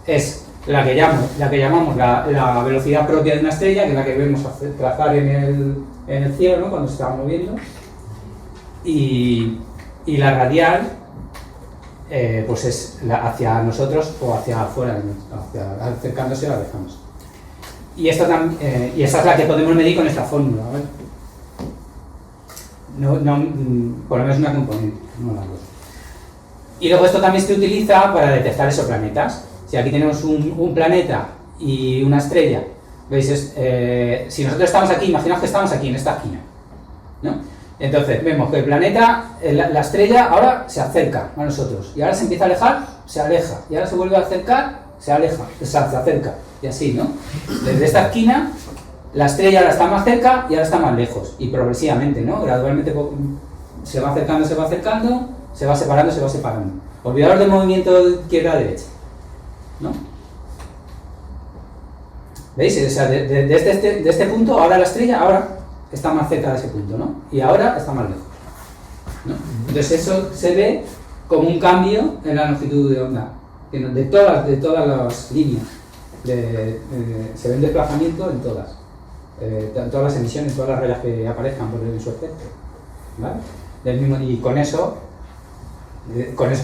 es la que llamamos la velocidad propia de una estrella, que es la que vemos trazar en el cielo, ¿no? Cuando se está moviendo, y la radial pues es hacia nosotros o hacia afuera, acercándose o alejándose. Y esta es la que podemos medir con esta fórmula, ¿vale? Por lo menos una componente, no las dos. Y luego esto también se utiliza para detectar exoplanetas. Si aquí tenemos un planeta y una estrella, ¿veis? Si nosotros estamos aquí, imaginaos que estamos aquí en esta esquina, ¿no? Entonces vemos que el planeta, la estrella ahora se acerca a nosotros y ahora se empieza a alejar, se aleja, y ahora se vuelve a acercar, se aleja, se acerca, y así, ¿no? Desde esta esquina la estrella ahora está más cerca y ahora está más lejos, y progresivamente, ¿no? Gradualmente se va acercando, se va separando. Olvidaros del movimiento de izquierda a derecha, ¿no? ¿Veis? O sea, de este punto, ahora la estrella ahora está más cerca de ese punto, ¿no? Y ahora está más lejos, ¿no? Entonces eso se ve como un cambio en la longitud de onda, de todas las líneas, se ve un desplazamiento en todas las emisiones, todas las rayas que aparezcan en su espectro, ¿vale? Y con eso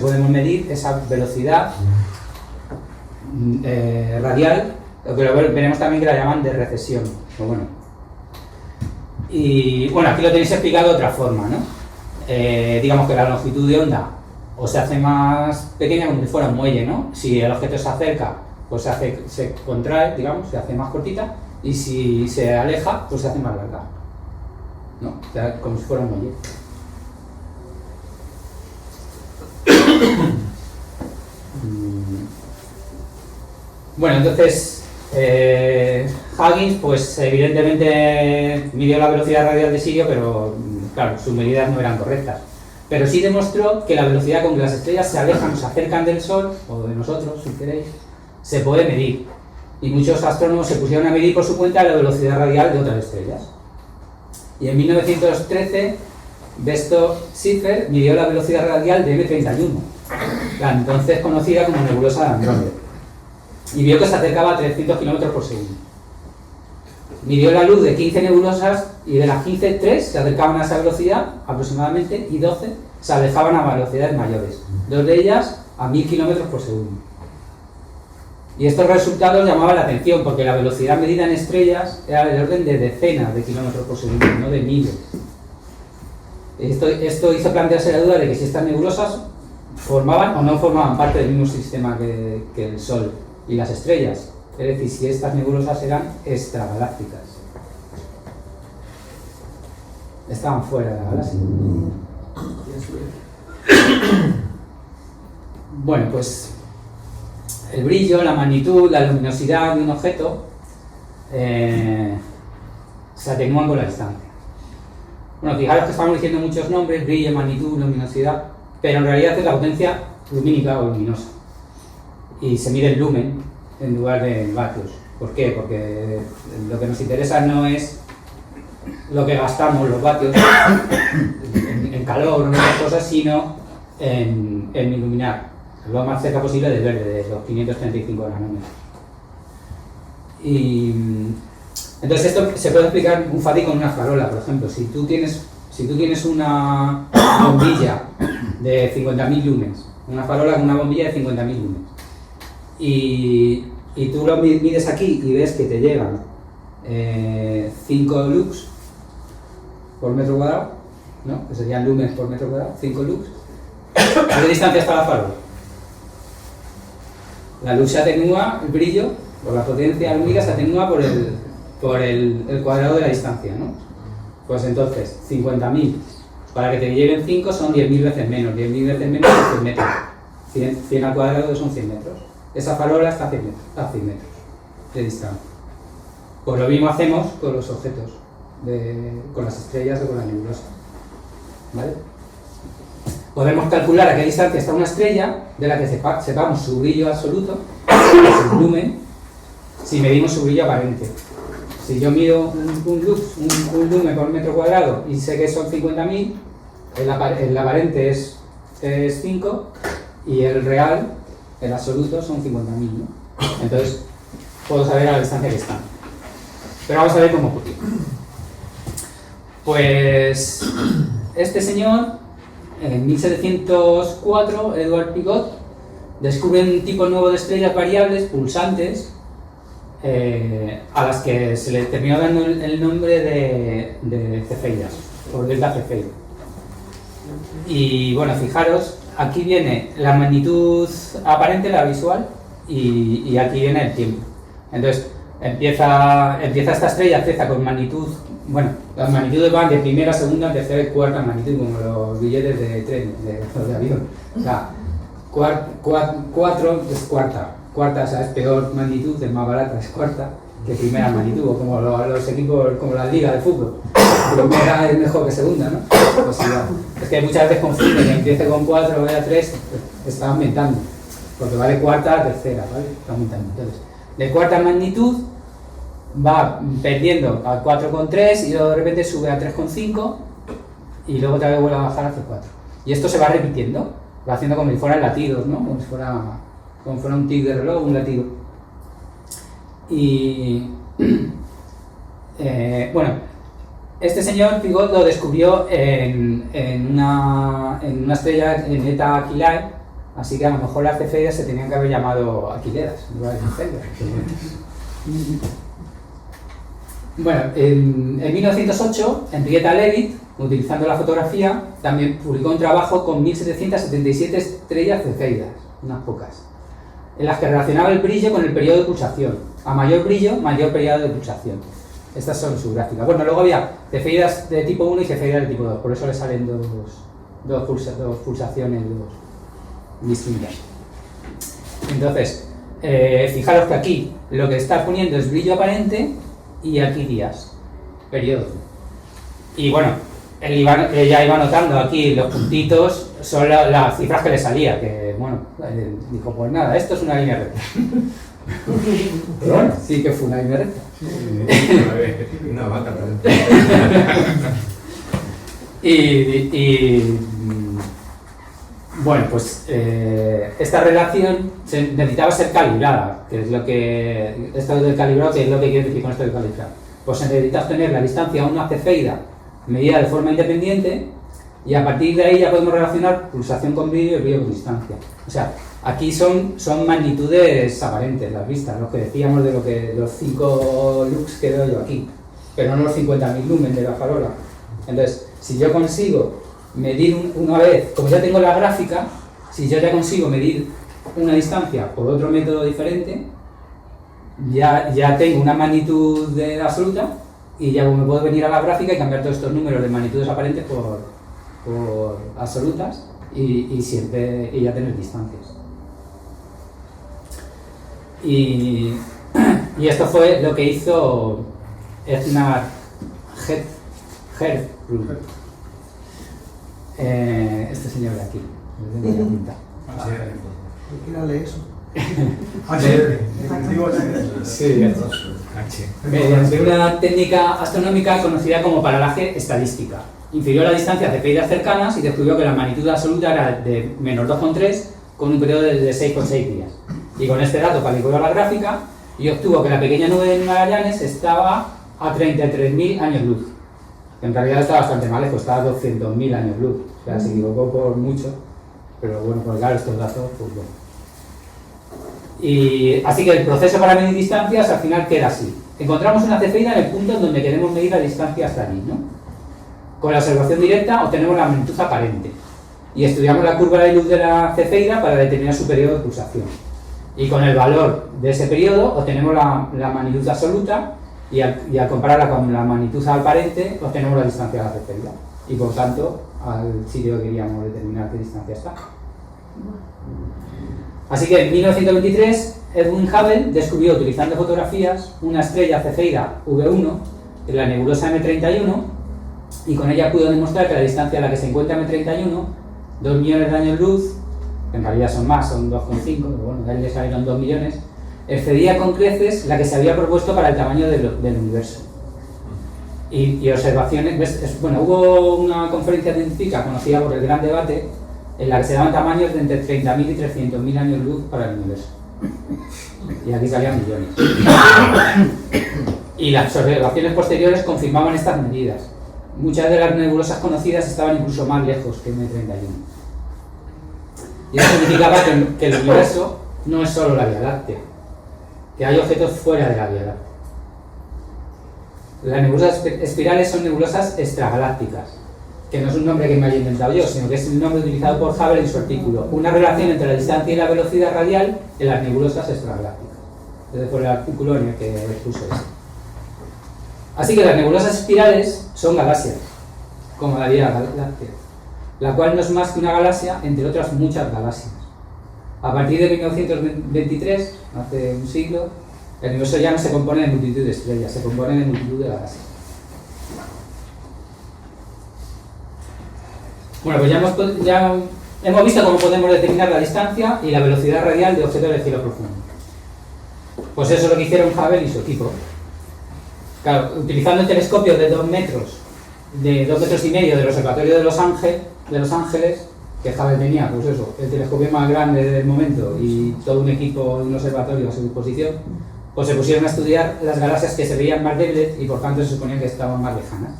podemos medir esa velocidad radial, lo que veremos también que la llaman de recesión. Pero bueno. Y bueno, aquí lo tenéis explicado de otra forma, ¿no? Digamos que la longitud de onda o se hace más pequeña como si fuera un muelle, ¿no? Si el objeto se acerca, pues se contrae, digamos, se hace más cortita, y si se aleja, pues se hace más larga, ¿no? O sea, como si fuera un muelle. Bueno, entonces Huggins, pues evidentemente midió la velocidad radial de Sirio, pero claro, sus medidas no eran correctas. Pero sí demostró que la velocidad con que las estrellas se alejan o se acercan del Sol, o de nosotros, si queréis, se puede medir. Y muchos astrónomos se pusieron a medir por su cuenta la velocidad radial de otras estrellas. Y en 1913, Besto-Schiffer midió la velocidad radial de M31, la entonces conocida como nebulosa de Andrómeda, y vio que se acercaba a 300 km por segundo. Midió la luz de 15 nebulosas y de las 15, 3 se acercaban a esa velocidad aproximadamente y 12 se alejaban a velocidades mayores, 2 de ellas a 1000 km por segundo. Y estos resultados llamaban la atención porque la velocidad medida en estrellas era del orden de decenas de kilómetros por segundo, no de miles. Esto hizo plantearse la duda de que si estas nebulosas formaban o no formaban parte del mismo sistema que el Sol y las estrellas. Es decir, si estas nebulosas eran extragalácticas. Estaban fuera de la galaxia. Bueno, pues el brillo, la magnitud, la luminosidad de un objeto se atenúan con la distancia. Bueno, fijaros que estamos diciendo muchos nombres: brillo, magnitud, luminosidad, pero en realidad es la potencia lumínica o luminosa. Y se mide el lumen en lugar de vatios. ¿Por qué? Porque lo que nos interesa no es lo que gastamos los vatios en calor o en otras cosas, sino en iluminar lo más cerca posible del verde, de los 535 nanómetros. Y entonces esto se puede explicar muy fácil con una farola, por ejemplo. Si tú tienes una bombilla de 50.000 lumens, una farola con una bombilla de 50.000 lumens, y tú lo mides aquí y ves que te llegan 5 lux por metro cuadrado, ¿no? Que serían lumens por metro cuadrado, 5 lux. ¿A qué distancia está la farola? La luz se atenúa, el brillo, por la potencia lumínica, se atenúa por el cuadrado de la distancia, ¿no? Pues entonces, 50.000, para que te lleguen 5 son 10.000 veces menos, 10.000 veces menos son 100 metros. 100 al cuadrado son 100 metros. Esa farola está a 100 metros de distancia. Pues lo mismo hacemos con los objetos, con las estrellas o con la nebulosa, ¿vale? Podemos calcular a qué distancia está una estrella de la que sepamos su brillo absoluto, que es el lumen, si medimos su brillo aparente. Si yo mido un lumen por metro cuadrado y sé que son 50.000, el aparente es 5 y el real, el absoluto, son 50.000, ¿no? Entonces puedo saber a la distancia que están. Pero vamos a ver cómo ocurre. Pues este señor, en 1704, Edward Picot, descubre un tipo nuevo de estrellas variables, pulsantes, a las que se le terminó dando el nombre de cefeidas, o delta cefeida. Y bueno, fijaros, aquí viene la magnitud aparente, la visual, y aquí viene el tiempo. Entonces, empieza esta estrella, empieza con magnitud, bueno, las magnitudes van de primera, segunda, tercera y cuarta magnitud, como los billetes de tren, de avión. O sea, 4 es cuarta, o sea, es peor magnitud, es más barata, es cuarta que primera magnitud, o como los equipos, como la liga de fútbol. Primera es mejor que segunda, ¿no? Pues igual. Es que muchas veces confunden que empiece con 4 o vaya 3, está aumentando, porque vale cuarta, tercera, ¿vale? Está aumentando. Entonces, de cuarta magnitud va perdiendo a 4,3 y luego de repente sube a 3,5 y luego otra vez vuelve a bajar hacia 4. Y esto se va repitiendo, va haciendo como si fueran latidos, ¿no? Como si fuera un tic de reloj, un latido. Y bueno, este señor Picot lo descubrió en una estrella, en Eta Aquilae, Así que a lo mejor las cefeidas se tenían que haber llamado alquileras, en lugar de cefeidas. Bueno, en 1908, Henrietta Leavitt, utilizando la fotografía, también publicó un trabajo con 1777 estrellas cefeidas, unas pocas, en las que relacionaba el brillo con el periodo de pulsación. A mayor brillo, mayor periodo de pulsación. Estas son sus gráficas. Bueno, luego había cefeidas de tipo 1 y cefeidas de tipo 2, por eso le salen dos pulsaciones distintas. Entonces, fijaros que aquí lo que está poniendo es brillo aparente y aquí días, periodo. Y bueno, ella iba notando aquí los puntitos, son las cifras que le salía, que bueno, dijo, pues nada, esto es una línea recta. Pero bueno, sí que fue una línea recta. Una vaca también. Bueno, pues esta relación necesitaba ser calibrada, que es lo que esto del calibrado, que es lo que quiere decir con esto de calibrar. Pues necesitas tener la distancia a una cefeida medida de forma independiente y a partir de ahí ya podemos relacionar pulsación con brillo y brillo con distancia. O sea, aquí son magnitudes aparentes las vistas, lo que decíamos de los 5 lux que veo yo aquí, pero no los 50.000 lumen de la farola. Entonces, si yo consigo medir una vez, como ya tengo la gráfica, si yo ya consigo medir una distancia por otro método diferente, ya tengo una magnitud absoluta y ya me puedo venir a la gráfica y cambiar todos estos números de magnitudes aparentes por absolutas y ya tener distancias. Y esto fue lo que hizo Edna Hertzsprung, este señor de aquí. ¿Quién lee eso? Mediante una técnica astronómica conocida como paralaje estadística. Infirió la distancia a cefeidas cercanas y descubrió que la magnitud absoluta era de menos 2,3 con un periodo de 6,6 días. Y con este dato calibró la gráfica y obtuvo que la pequeña nube de Magallanes estaba a 33.000 años luz. En realidad está bastante mal, estaba a 200.000 años luz. O sea, se equivocó por mucho, pero bueno, pues claro, estos datos, pues bueno. Y así que el proceso para medir distancias al final queda así. Encontramos una cefeida en el punto en donde queremos medir la distancia hasta allí, ¿no? Con la observación directa obtenemos la magnitud aparente y estudiamos la curva de luz de la cefeida para determinar su periodo de pulsación. Y con el valor de ese periodo obtenemos la magnitud absoluta y al compararla con la magnitud aparente obtenemos la distancia de la cefeida. Y por tanto, al sitio que queríamos determinar qué distancia está. Así que en 1923, Edwin Hubble descubrió, utilizando fotografías, una estrella cefeida V1 en la nebulosa M31 y con ella pudo demostrar que la distancia a la que se encuentra M31, 2 millones de años luz, en realidad son más, son 2,5, pero bueno, de ahí le salieron 2 millones, excedía con creces la que se había propuesto para el tamaño del universo. Y observaciones, bueno, hubo una conferencia científica conocida por el Gran Debate, en la que se daban tamaños de entre 30.000 y 300.000 años luz para el universo. Y aquí salían millones. Y las observaciones posteriores confirmaban estas medidas. Muchas de las nebulosas conocidas estaban incluso más lejos que M31. Y eso significaba que el universo no es solo la Vía Láctea, que hay objetos fuera de la Vía Láctea. Las nebulosas espirales son nebulosas extragalácticas, que no es un nombre que me haya inventado yo, sino que es el nombre utilizado por Hubble en su artículo, una relación entre la distancia y la velocidad radial en las nebulosas extragalácticas. Ese fue el artículo en el que expuso eso. Así que las nebulosas espirales son galaxias, como la Vía Láctea, la cual no es más que una galaxia entre otras muchas galaxias. A partir de 1923, hace un siglo, el universo ya no se compone de multitud de estrellas, se compone de multitud de galaxias. Bueno, pues ya hemos visto cómo podemos determinar la distancia y la velocidad radial de objetos del cielo profundo. Pues eso es lo que hicieron Hubble y su equipo. Claro, utilizando telescopios de 2 metros, de 2,5 metros del observatorio de Los Ángeles, que Hubble tenía, pues eso, el telescopio más grande del momento y todo un equipo, un observatorio a su disposición, pues se pusieron a estudiar las galaxias que se veían más débiles y por tanto se suponía que estaban más lejanas.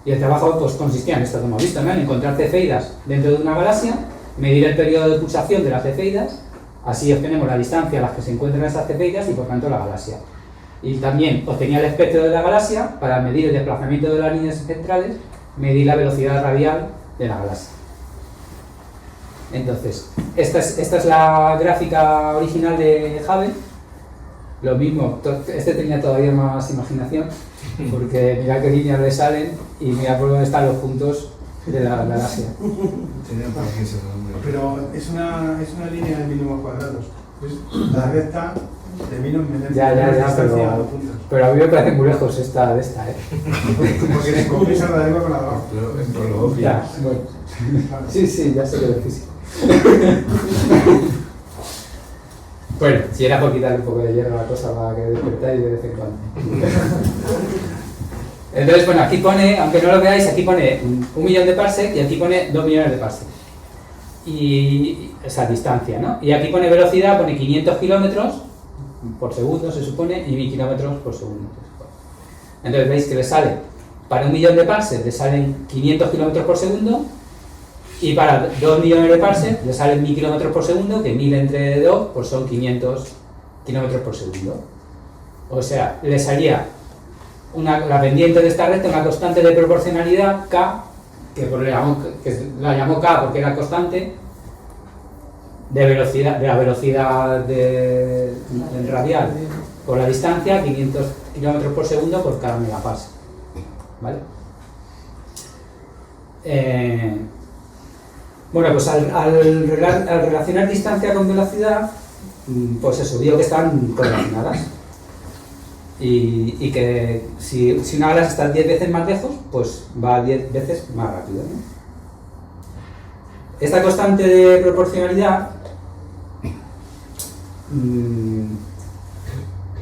Y el trabajo pues consistía en esto que hemos visto, ¿no? En encontrar cefeidas dentro de una galaxia medir el periodo de pulsación de las cefeidas, así obtenemos la distancia a las que se encuentran esas cefeidas y por tanto la galaxia. Y también obtenía el espectro de la galaxia para medir el desplazamiento de las líneas centrales, medir la velocidad radial de la galaxia. Entonces, esta es la gráfica original de Hubble. Lo mismo, este tenía todavía más imaginación, porque mira qué líneas le salen y mira por dónde están los puntos de la galaxia. Pero es una línea de mínimos cuadrados. Pues la recta de mínimos menores. Ya, pero a mí me parece muy lejos esta de esta, Porque se compensa la de arriba con la de abajo. Por lo obvio. Ya, bueno. Sí, ya sé que es físico. Bueno, si era por quitarle un poco de hierro a la cosa para que despertáis de vez en cuando. Entonces, bueno, aquí pone, aunque no lo veáis, aquí pone 1 millón de parsec y aquí pone 2 millones de parsec. Y esa distancia, ¿no? Y aquí pone velocidad, pone 500 kilómetros por segundo, se supone, y 1000 kilómetros por segundo. Entonces veis que le sale, para 1 millón de parsec le salen 500 kilómetros por segundo, y para 2 millones de parsec le salen 1000 kilómetros por segundo, que 1000 entre 2 pues son 500 kilómetros por segundo. O sea, le salía la pendiente de esta recta, una constante de proporcionalidad, K, que la llamó K porque era constante, de la velocidad del radial por la distancia, 500 kilómetros por segundo por cada megaparsec. ¿Vale? Bueno, pues al relacionar distancia con velocidad, pues eso, digo que están correlacionadas. Y que si una galaxia está 10 veces más lejos, pues va 10 veces más rápido, ¿no? Esta constante de proporcionalidad,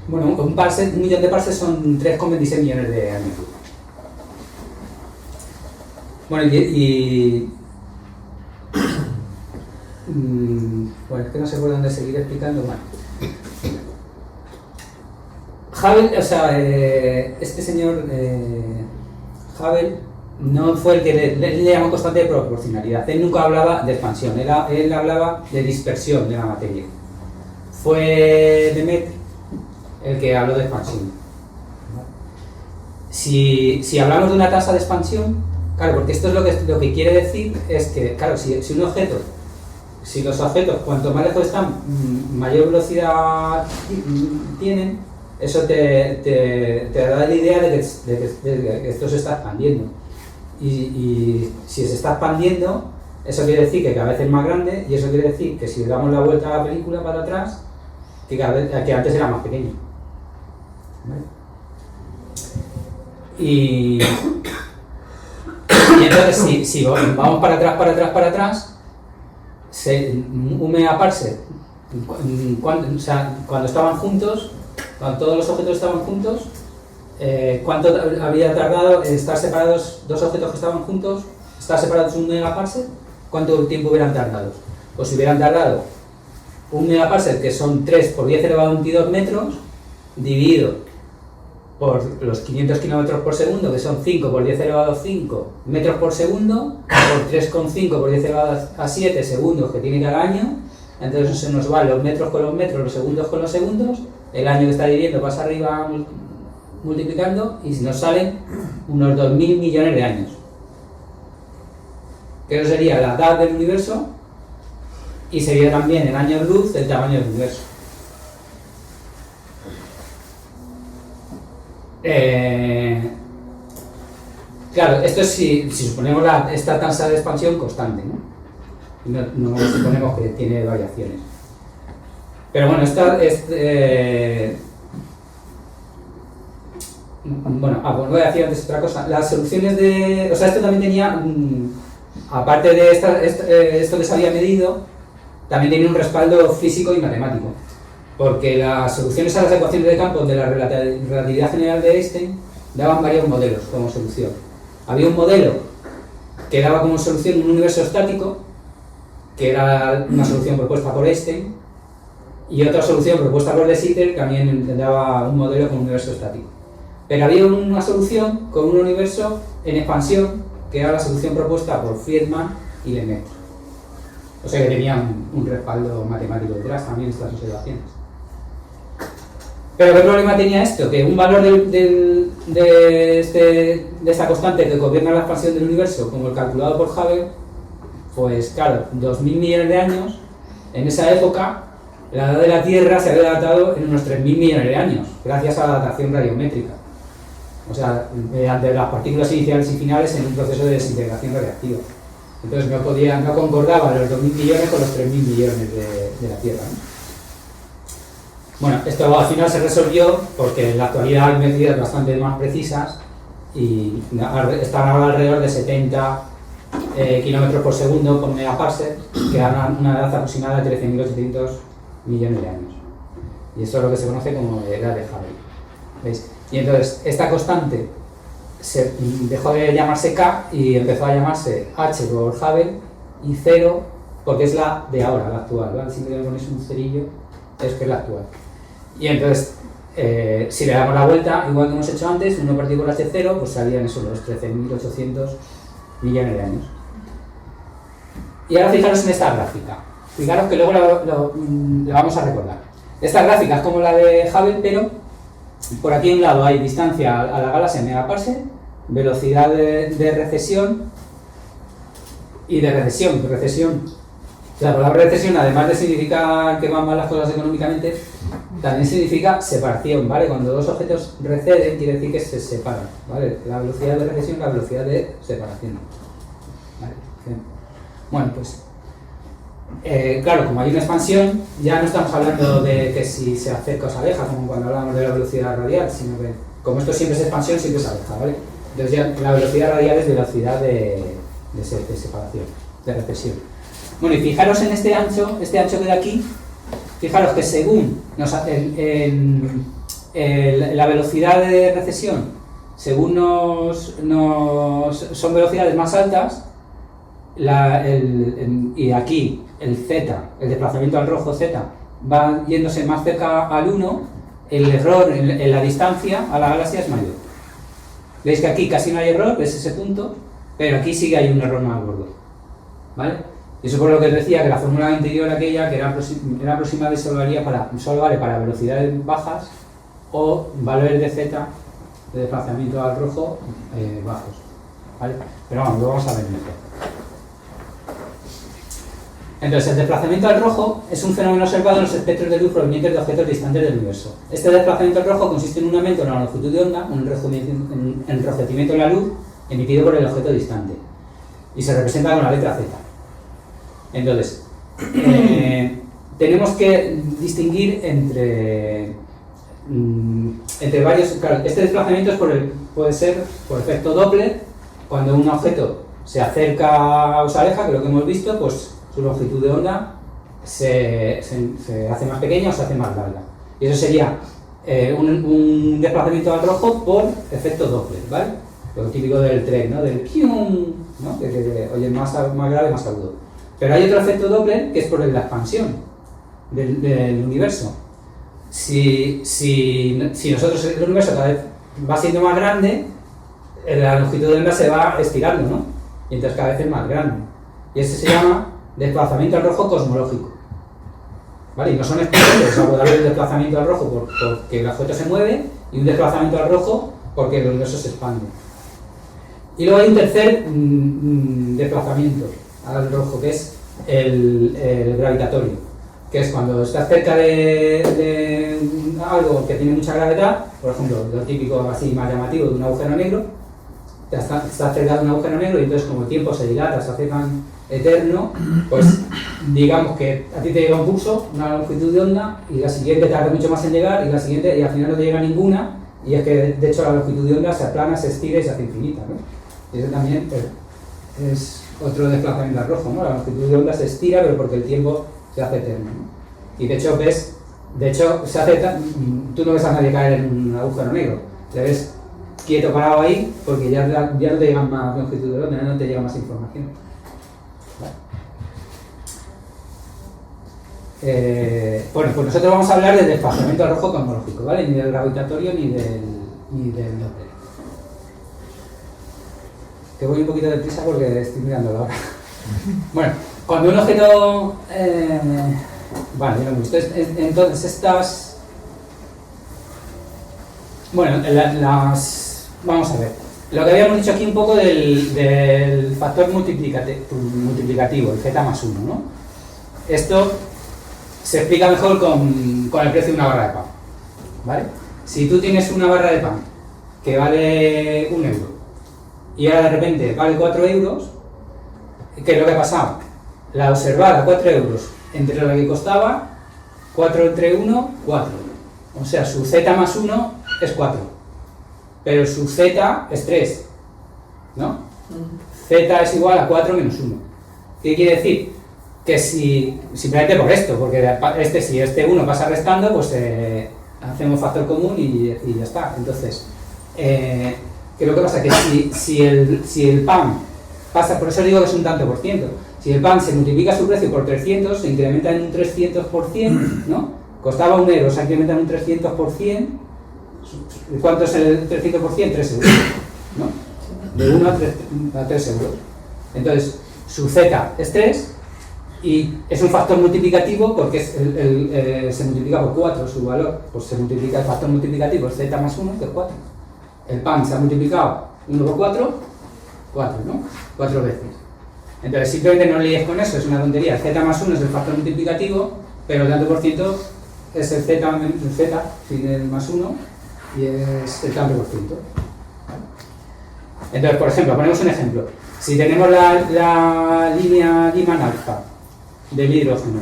bueno, un millón de parsecs son 3,26 millones de años. Bueno, bueno, es que no sé por dónde seguir explicando. Bueno. Hubble, o sea, este señor Hubble no fue el que le llamó constante de proporcionalidad. Él nunca hablaba de expansión, él hablaba de dispersión de la materia. Fue Lemaitre el que habló de expansión. Si hablamos de una tasa de expansión, claro, porque esto es lo que quiere decir es que, claro, si los objetos cuanto más lejos están, mayor velocidad tienen, eso te da la idea de que esto se está expandiendo. Y si se está expandiendo, eso quiere decir que cada vez es más grande, y eso quiere decir que si damos la vuelta a la película para atrás, que antes era más pequeño. ¿Vale? Y entonces si vamos para atrás, un megaparsec, cuando estaban juntos, cuando todos los objetos estaban juntos, ¿cuánto había tardado estar separados dos objetos que estaban juntos, estar separados un megaparsec? ¿Cuánto tiempo hubieran tardado? Pues si hubieran tardado un megaparsec, que son 3 por 10 elevado a 22 metros, dividido por los 500 kilómetros por segundo, que son 5 por 10 elevado a 5 metros por segundo, por 3,5 por 10 elevado a 7 segundos que tiene cada año. Entonces se nos van los metros con los metros, los segundos con los segundos, el año que está dividiendo pasa arriba multiplicando y nos salen unos 2.000 millones de años. Que eso sería la edad del universo y sería también en años luz el tamaño del universo. Claro, esto es si suponemos esta tasa de expansión constante, ¿no? No suponemos que tiene variaciones. Pero bueno, esta es... bueno, voy a decir antes otra cosa. Las soluciones de... O sea, esto también tenía... aparte de esto que se había medido, también tenía un respaldo físico y matemático. Porque las soluciones a las ecuaciones de campo de la relatividad general de Einstein daban varios modelos como solución. Había un modelo que daba como solución un universo estático, que era una solución propuesta por Einstein, y otra solución propuesta por De Sitter, que también daba un modelo con un universo estático. Pero había una solución con un universo en expansión, que era la solución propuesta por Friedman y Lemaitre. O sea que tenían un respaldo matemático detrás también estas observaciones. Pero ¿qué problema tenía esto? Que un valor de esta constante que gobierna la expansión del universo, como el calculado por Hubble, pues claro, 2000 millones de años, en esa época, la edad de la Tierra se había datado en unos 3000 millones de años, gracias a la datación radiométrica. O sea, mediante las partículas iniciales y finales en un proceso de desintegración radiactiva. Entonces no concordaba los 2000 millones con los 3000 millones de la Tierra, ¿no? Bueno, esto al final se resolvió porque en la actualidad hay medidas bastante más precisas y están ahora alrededor de 70 kilómetros por segundo por megaparsec, que dan una edad aproximada de 13.800 millones de años. Y eso es lo que se conoce como edad de Hubble. ¿Veis? Y entonces, esta constante dejó de llamarse K y empezó a llamarse H por Hubble y 0 porque es la de ahora, la actual, ¿vale? Si le ponéis un cerillo, es que es la actual. Y entonces, si le damos la vuelta, igual que hemos hecho antes, 1 partido por H0, pues salían eso, los 13.800 millones de años. Y ahora fijaros en esta gráfica. Fijaros que luego la vamos a recordar. Esta gráfica es como la de Hubble, pero por aquí a un lado hay distancia a la galaxia en megaparsec, velocidad de recesión y de recesión. La palabra recesión, además de significar que van mal las cosas económicamente, también significa separación, ¿vale? Cuando dos objetos receden, quiere decir que se separan, ¿vale? La velocidad de recesión y la velocidad de separación. ¿Vale? Bueno, pues, claro, como hay una expansión, ya no estamos hablando de que si se acerca o se aleja, como cuando hablamos de la velocidad radial, sino que, como esto siempre es expansión, siempre se aleja, ¿vale? Entonces ya la velocidad radial es velocidad de separación, de recesión. Bueno, y fijaros en este ancho que de aquí, fijaros que según la velocidad de recesión, según son velocidades más altas, y aquí el z, el desplazamiento al rojo z, va yéndose más cerca al 1, el error en la distancia a la galaxia es mayor. Veis que aquí casi no hay error, ves ese punto, pero aquí sí que hay un error más gordo, ¿vale? Y eso por lo que os decía que la fórmula anterior, aquella, que era aproximada y solo vale para velocidades bajas o valores de z, de desplazamiento al rojo, bajos, ¿vale? Pero vamos, lo vamos a ver mejor. Entonces, el desplazamiento al rojo es un fenómeno observado en los espectros de luz provenientes de objetos distantes del universo. Este desplazamiento al rojo consiste en un aumento en la longitud de onda, un enrojecimiento en la luz emitido por el objeto distante, y se representa con la letra Z. Entonces, tenemos que distinguir entre varios. Claro, este desplazamiento puede ser por efecto Doppler, cuando un objeto se acerca o se aleja, que es lo que hemos visto, pues su longitud de onda se hace más pequeña o se hace más larga. Y eso sería un desplazamiento al rojo por efecto Doppler, ¿vale? Lo típico del tren, ¿no? Del pium, ¿no? Que oye más grave, más agudo. Pero hay otro efecto Doppler que es por la expansión del universo. Si nosotros, el universo cada vez va siendo más grande, la longitud de onda se va estirando, ¿no? Y entonces cada vez es más grande. Y ese se llama desplazamiento al rojo cosmológico. ¿Vale? Y no son exponentes, o sea, el desplazamiento al rojo porque el objeto se mueve y un desplazamiento al rojo porque el universo se expande. Y luego hay un tercer desplazamiento al rojo, que es el gravitatorio, que es cuando estás cerca de algo que tiene mucha gravedad, por ejemplo, lo típico así más llamativo de un agujero negro, estás cerca de un agujero negro y entonces como el tiempo se dilata, se hace tan eterno, pues digamos que a ti te llega un pulso, una longitud de onda, y la siguiente tarda mucho más en llegar, y la siguiente, y al final no te llega ninguna, y es que de hecho la longitud de onda se aplana, se estira y se hace infinita, ¿no? Y eso también es otro desplazamiento al rojo, ¿no? La longitud de onda se estira, pero porque el tiempo se hace eterno, ¿no? Y de hecho se hace tú no ves a nadie caer en un agujero negro, te ves quieto parado ahí porque ya no te llega más longitud de onda, no te llega más información. Bueno, pues nosotros vamos a hablar del desplazamiento al rojo cosmológico, ¿vale? Ni del gravitatorio ni del Doppler. Que voy un poquito deprisa porque estoy mirando la hora. Bueno, cuando un objeto... vale, ya lo hemos visto. Entonces estas... Bueno, vamos a ver. Lo que habíamos dicho aquí un poco del factor multiplicativo, el z más 1, ¿no? Esto se explica mejor con el precio de una barra de pan, ¿vale? Si tú tienes una barra de pan que vale 1 euro y ahora de repente vale 4 euros, ¿qué es lo que ha pasado? La observada, 4 euros, entre la que costaba, 4 entre 1, 4. O sea, su z más 1 es 4, pero su z es 3, ¿no? Z es igual a 4 menos 1. ¿Qué quiere decir? Que si, simplemente por esto, porque si este 1 pasa restando, pues hacemos factor común y ya está. Entonces, ¿qué es lo que pasa? Que si el pan pasa, por eso digo que es un tanto por ciento, si el pan se multiplica su precio por 300, se incrementa en un 300%, ¿no? Costaba 1 euro, se incrementa en un 300%. ¿Cuánto es el 300%? 3 euros, ¿no? De 1 a 3 euros. Entonces, su z es 3 y es un factor multiplicativo porque se multiplica por 4 su valor. Pues se multiplica el factor multiplicativo, es z más 1, que es 4. El pan se ha multiplicado 1 por 4, 4, ¿no? 4 veces. Entonces, simplemente no líes con eso, es una tontería. El z más 1 es el factor multiplicativo, pero el tanto por ciento es el z menos el z, el más 1, y es el tanto por ciento. Entonces, por ejemplo, ponemos un ejemplo. Si tenemos la línea Lyman alfa del hidrógeno,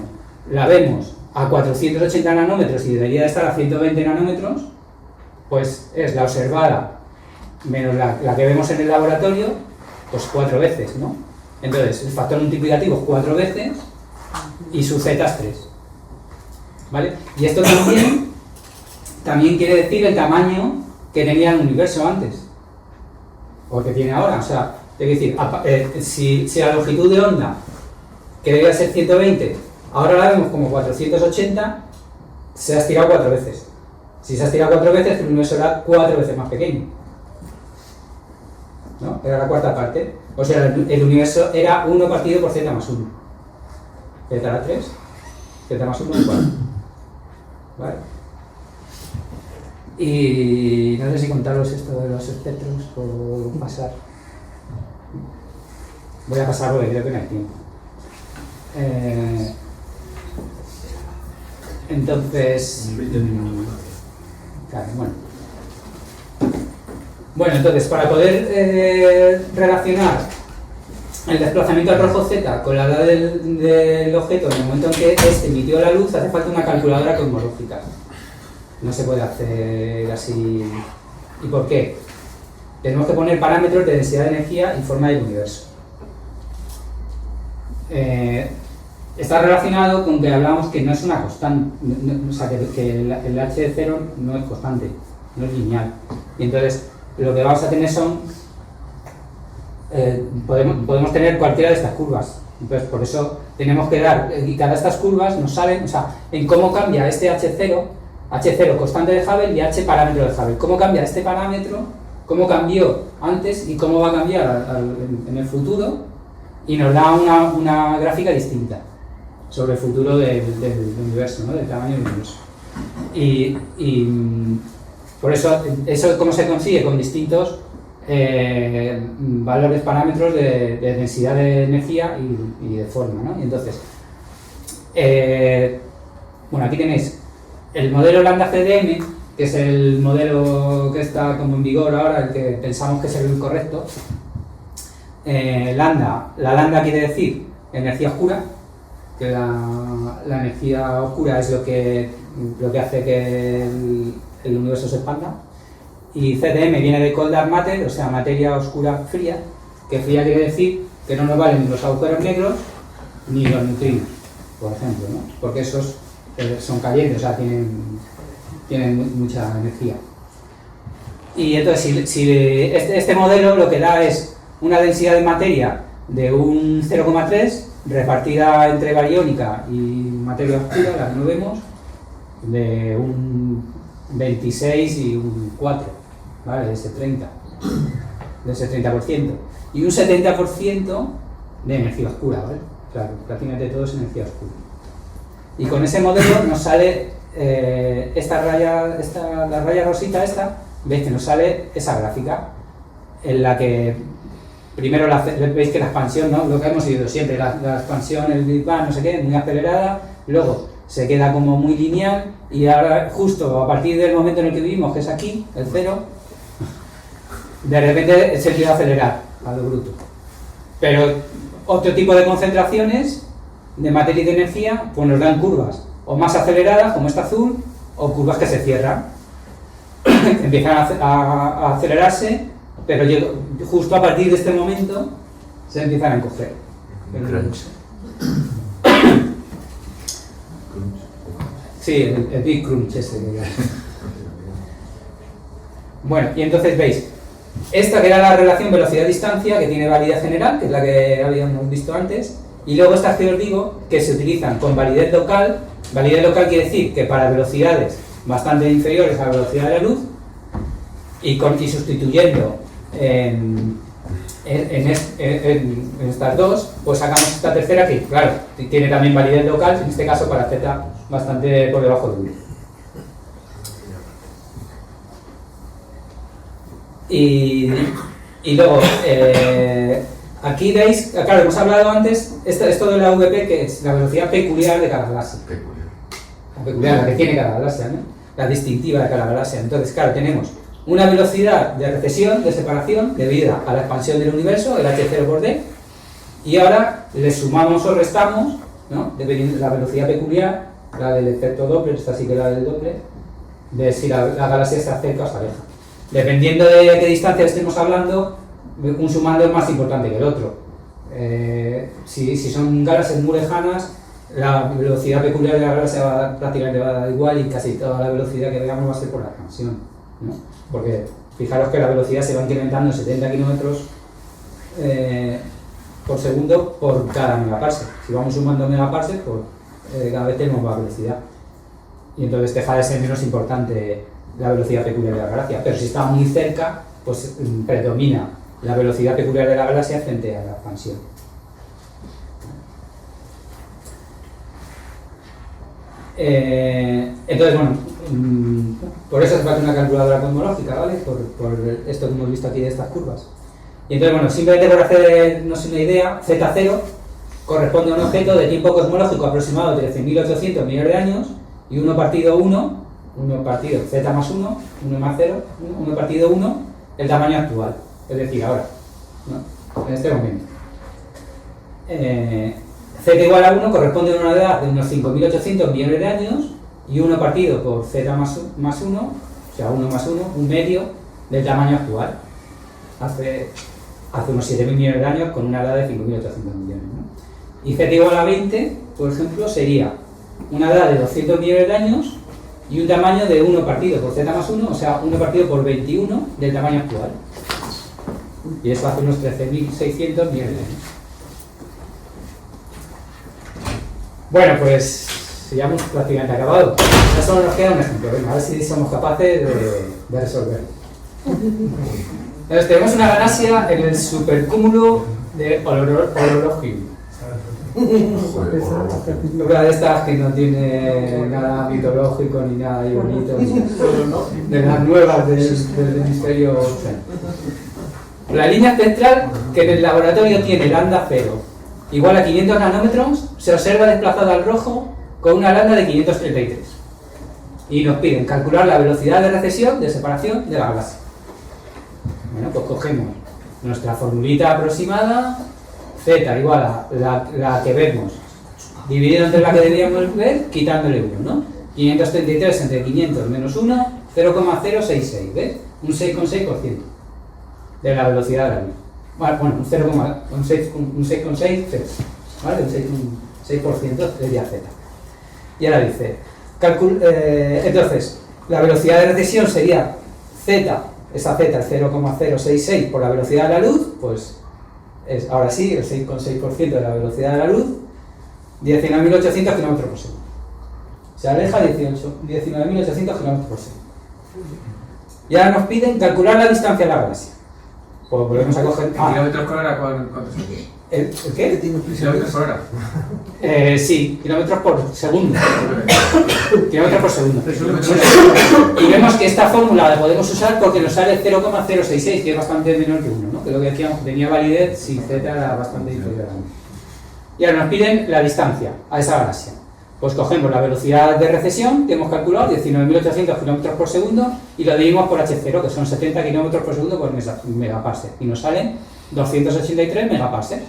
la vemos a 480 nanómetros y debería de estar a 120 nanómetros, pues es la observada menos la que vemos en el laboratorio, pues 4 veces, ¿no? Entonces, el factor multiplicativo es 4 veces y su z es 3. ¿Vale? Y esto también quiere decir el tamaño que tenía el universo antes, o que tiene ahora. O sea, es decir, si la longitud de onda, que debía ser 120, ahora la vemos como 480, se ha estirado 4 veces. Si se ha estirado 4 veces, el universo era 4 veces más pequeño, ¿no? Era la cuarta parte. O sea, el universo era 1 partido por z más 1. Z era 3, z más 1 es 4. ¿Vale? Y no sé si contaros esto de los espectros o pasar. Voy a pasar porque creo que no hay tiempo. Entonces... Claro, bueno, entonces para poder relacionar el desplazamiento al rojo z con la edad del objeto en el momento en que este emitió la luz, hace falta una calculadora cosmológica. No se puede hacer así. ¿Y por qué? Tenemos que poner parámetros de densidad de energía y forma del universo. Está relacionado con que hablábamos que no es una constante, o sea, que el h de 0 no es constante, no es lineal. Y entonces lo que vamos a tener son, podemos tener cualquiera de estas curvas. Entonces por eso tenemos que dar, y cada de estas curvas nos salen, o sea, en cómo cambia este H0 constante de Hubble y H parámetro de Hubble. ¿Cómo cambia este parámetro? ¿Cómo cambió antes y cómo va a cambiar en el futuro? Y nos da una gráfica distinta sobre el futuro del universo, ¿no? Del tamaño del universo. Y por eso cómo se consigue con distintos valores, parámetros de densidad de energía y de forma, ¿no? Y entonces, bueno, aquí tenéis el modelo lambda CDM, que es el modelo que está como en vigor ahora, el que pensamos que es el correcto. La lambda quiere decir energía oscura, que la energía oscura es lo que hace que el universo se expanda. Y CDM viene de cold dark matter, o sea, materia oscura fría, que fría quiere decir que no nos valen ni los agujeros negros ni los neutrinos, por ejemplo, ¿no? Porque esos son calientes, o sea, tienen mucha energía. Y entonces, si este modelo lo que da es una densidad de materia de un 0,3 repartida entre bariónica y materia oscura, la que no vemos, de un 26 y un 4, ¿vale? De ese 30%. Y un 70% de energía oscura, ¿vale? O sea, prácticamente todo es energía oscura. Y con ese modelo nos sale la raya rosita esta, veis que nos sale esa gráfica, en la que primero veis que la expansión, ¿no? Lo que hemos ido siempre, la expansión, el Big Bang, no sé qué, muy acelerada, luego se queda como muy lineal, y ahora justo a partir del momento en el que vivimos, que es aquí, el cero, de repente se empieza a acelerar a lo bruto. Pero otro tipo de concentraciones de materia y de energía pues nos dan curvas o más aceleradas, como esta azul, o curvas que se cierran. Empiezan a acelerarse, pero justo a partir de este momento se empiezan a encoger. Sí, el Big Crunch ese. Bueno, y entonces veis, esta que era la relación velocidad-distancia, que tiene validez general, que es la que habíamos visto antes, y luego estas que os digo, que se utilizan con validez local. Validez local quiere decir que para velocidades bastante inferiores a la velocidad de la luz, y sustituyendo en estas dos, pues sacamos esta tercera que, claro, tiene también validez local, en este caso para z bastante por debajo de 1. Y luego, aquí veis, claro, hemos hablado antes, esto de la VP, que es la velocidad peculiar de cada galaxia. La peculiar, la que tiene cada galaxia, ¿no? La distintiva de cada galaxia. Entonces, claro, tenemos una velocidad de recesión, de separación, debida a la expansión del universo, el h0 por d, y ahora le sumamos o restamos, ¿no? Dependiendo de la velocidad peculiar, la del efecto Doppler, esta sí que es la del Doppler, de si la galaxia se acerca o se aleja. Dependiendo de qué distancia estemos hablando, un sumando es más importante que el otro. Si son galaxias muy lejanas, la velocidad peculiar de la galaxia prácticamente va a dar igual, y casi toda la velocidad que veamos va a ser por la expansión, ¿no? Porque fijaros que la velocidad se va incrementando en 70 kilómetros por segundo por cada megaparsec. Si vamos sumando megaparsec, pues cada vez tenemos más velocidad. Y entonces deja de ser menos importante la velocidad peculiar de la galaxia. Pero si está muy cerca, pues predomina la velocidad peculiar de la galaxia frente a la expansión. Entonces, bueno, por eso hace falta una calculadora cosmológica, ¿vale? Por esto que hemos visto aquí de estas curvas. Y entonces, bueno, simplemente por hacernos una idea, Z0 corresponde a un objeto de tiempo cosmológico aproximado de 13.800 millones de años, y 1 partido 1, 1 partido Z más 1, 1 más 0, 1 partido 1, el tamaño actual, es decir, ahora, ¿no? En este momento. Z igual a 1 corresponde a una edad de unos 5.800 millones de años, y 1 partido por Z más 1, o sea, 1 más 1, un medio del tamaño actual. Hace unos 7.000 millones de años con una edad de 5.800 millones, ¿no? Y Z igual a 20, por ejemplo, sería una edad de 200 millones de años y un tamaño de 1 partido por Z más 1, o sea, 1 partido por 21 del tamaño actual. Y eso hace unos 13.600 millones de años. Bueno, pues ya hemos prácticamente acabado. Ya solo nos queda un ejemplo. Venga, a ver si somos capaces de resolverlo. Entonces, tenemos una galaxia en el supercúmulo de Olorogium. Una de estas que no tiene nada mitológico ni nada ahí bonito, de las nuevas del hemisferio occidental. La línea espectral que en el laboratorio tiene lambda 0 igual a 500 nanómetros se observa desplazada al rojo con una lambda de 533. Y nos piden calcular la velocidad de recesión, de separación de la galaxia. Bueno, pues cogemos nuestra formulita aproximada, Z igual a la que vemos, dividido entre la que deberíamos ver, quitándole 1, ¿no? 533 entre 500 menos 1, 0,066, ¿ves? Un 6,6% de la velocidad de la luz. Bueno, un 6,6, ¿vale? Un 6% sería Z. Y ahora dice, entonces, la velocidad de recesión sería Z, esa Z, el 0,066 por la velocidad de la luz, pues ahora sí, el 6,6% de la velocidad de la luz, 19.800 km por segundo. Se aleja 19.800 km por segundo. Y ahora nos piden calcular la distancia a la galaxia. Pues volvemos a coger... ¿Kilómetros por hora cuántos son? ¿El qué? ¿Kilómetros por hora? Sí, kilómetros por segundo. Kilómetros por segundo. Kilómetros. Y vemos que esta fórmula la podemos usar porque nos sale 0,066, que es bastante menor que 1, ¿no? Que lo que decíamos, tenía validez si z era bastante inferior a 1. Y ahora nos piden la distancia a esa galaxia. Pues cogemos la velocidad de recesión que hemos calculado, 19.800 km por segundo, y lo dividimos por h0, que son 70 km por segundo por megaparsec. Y nos salen 283 megaparsec,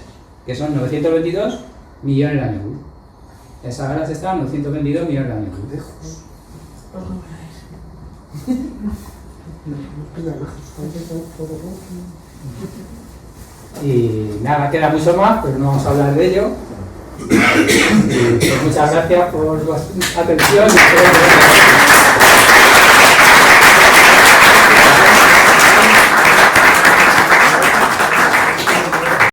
que son 922 millones de años luz. Esa galaxia está a 922 millones de años luz. Y nada, queda mucho más, pero no vamos a hablar de ello. Y pues muchas gracias por vuestra atención.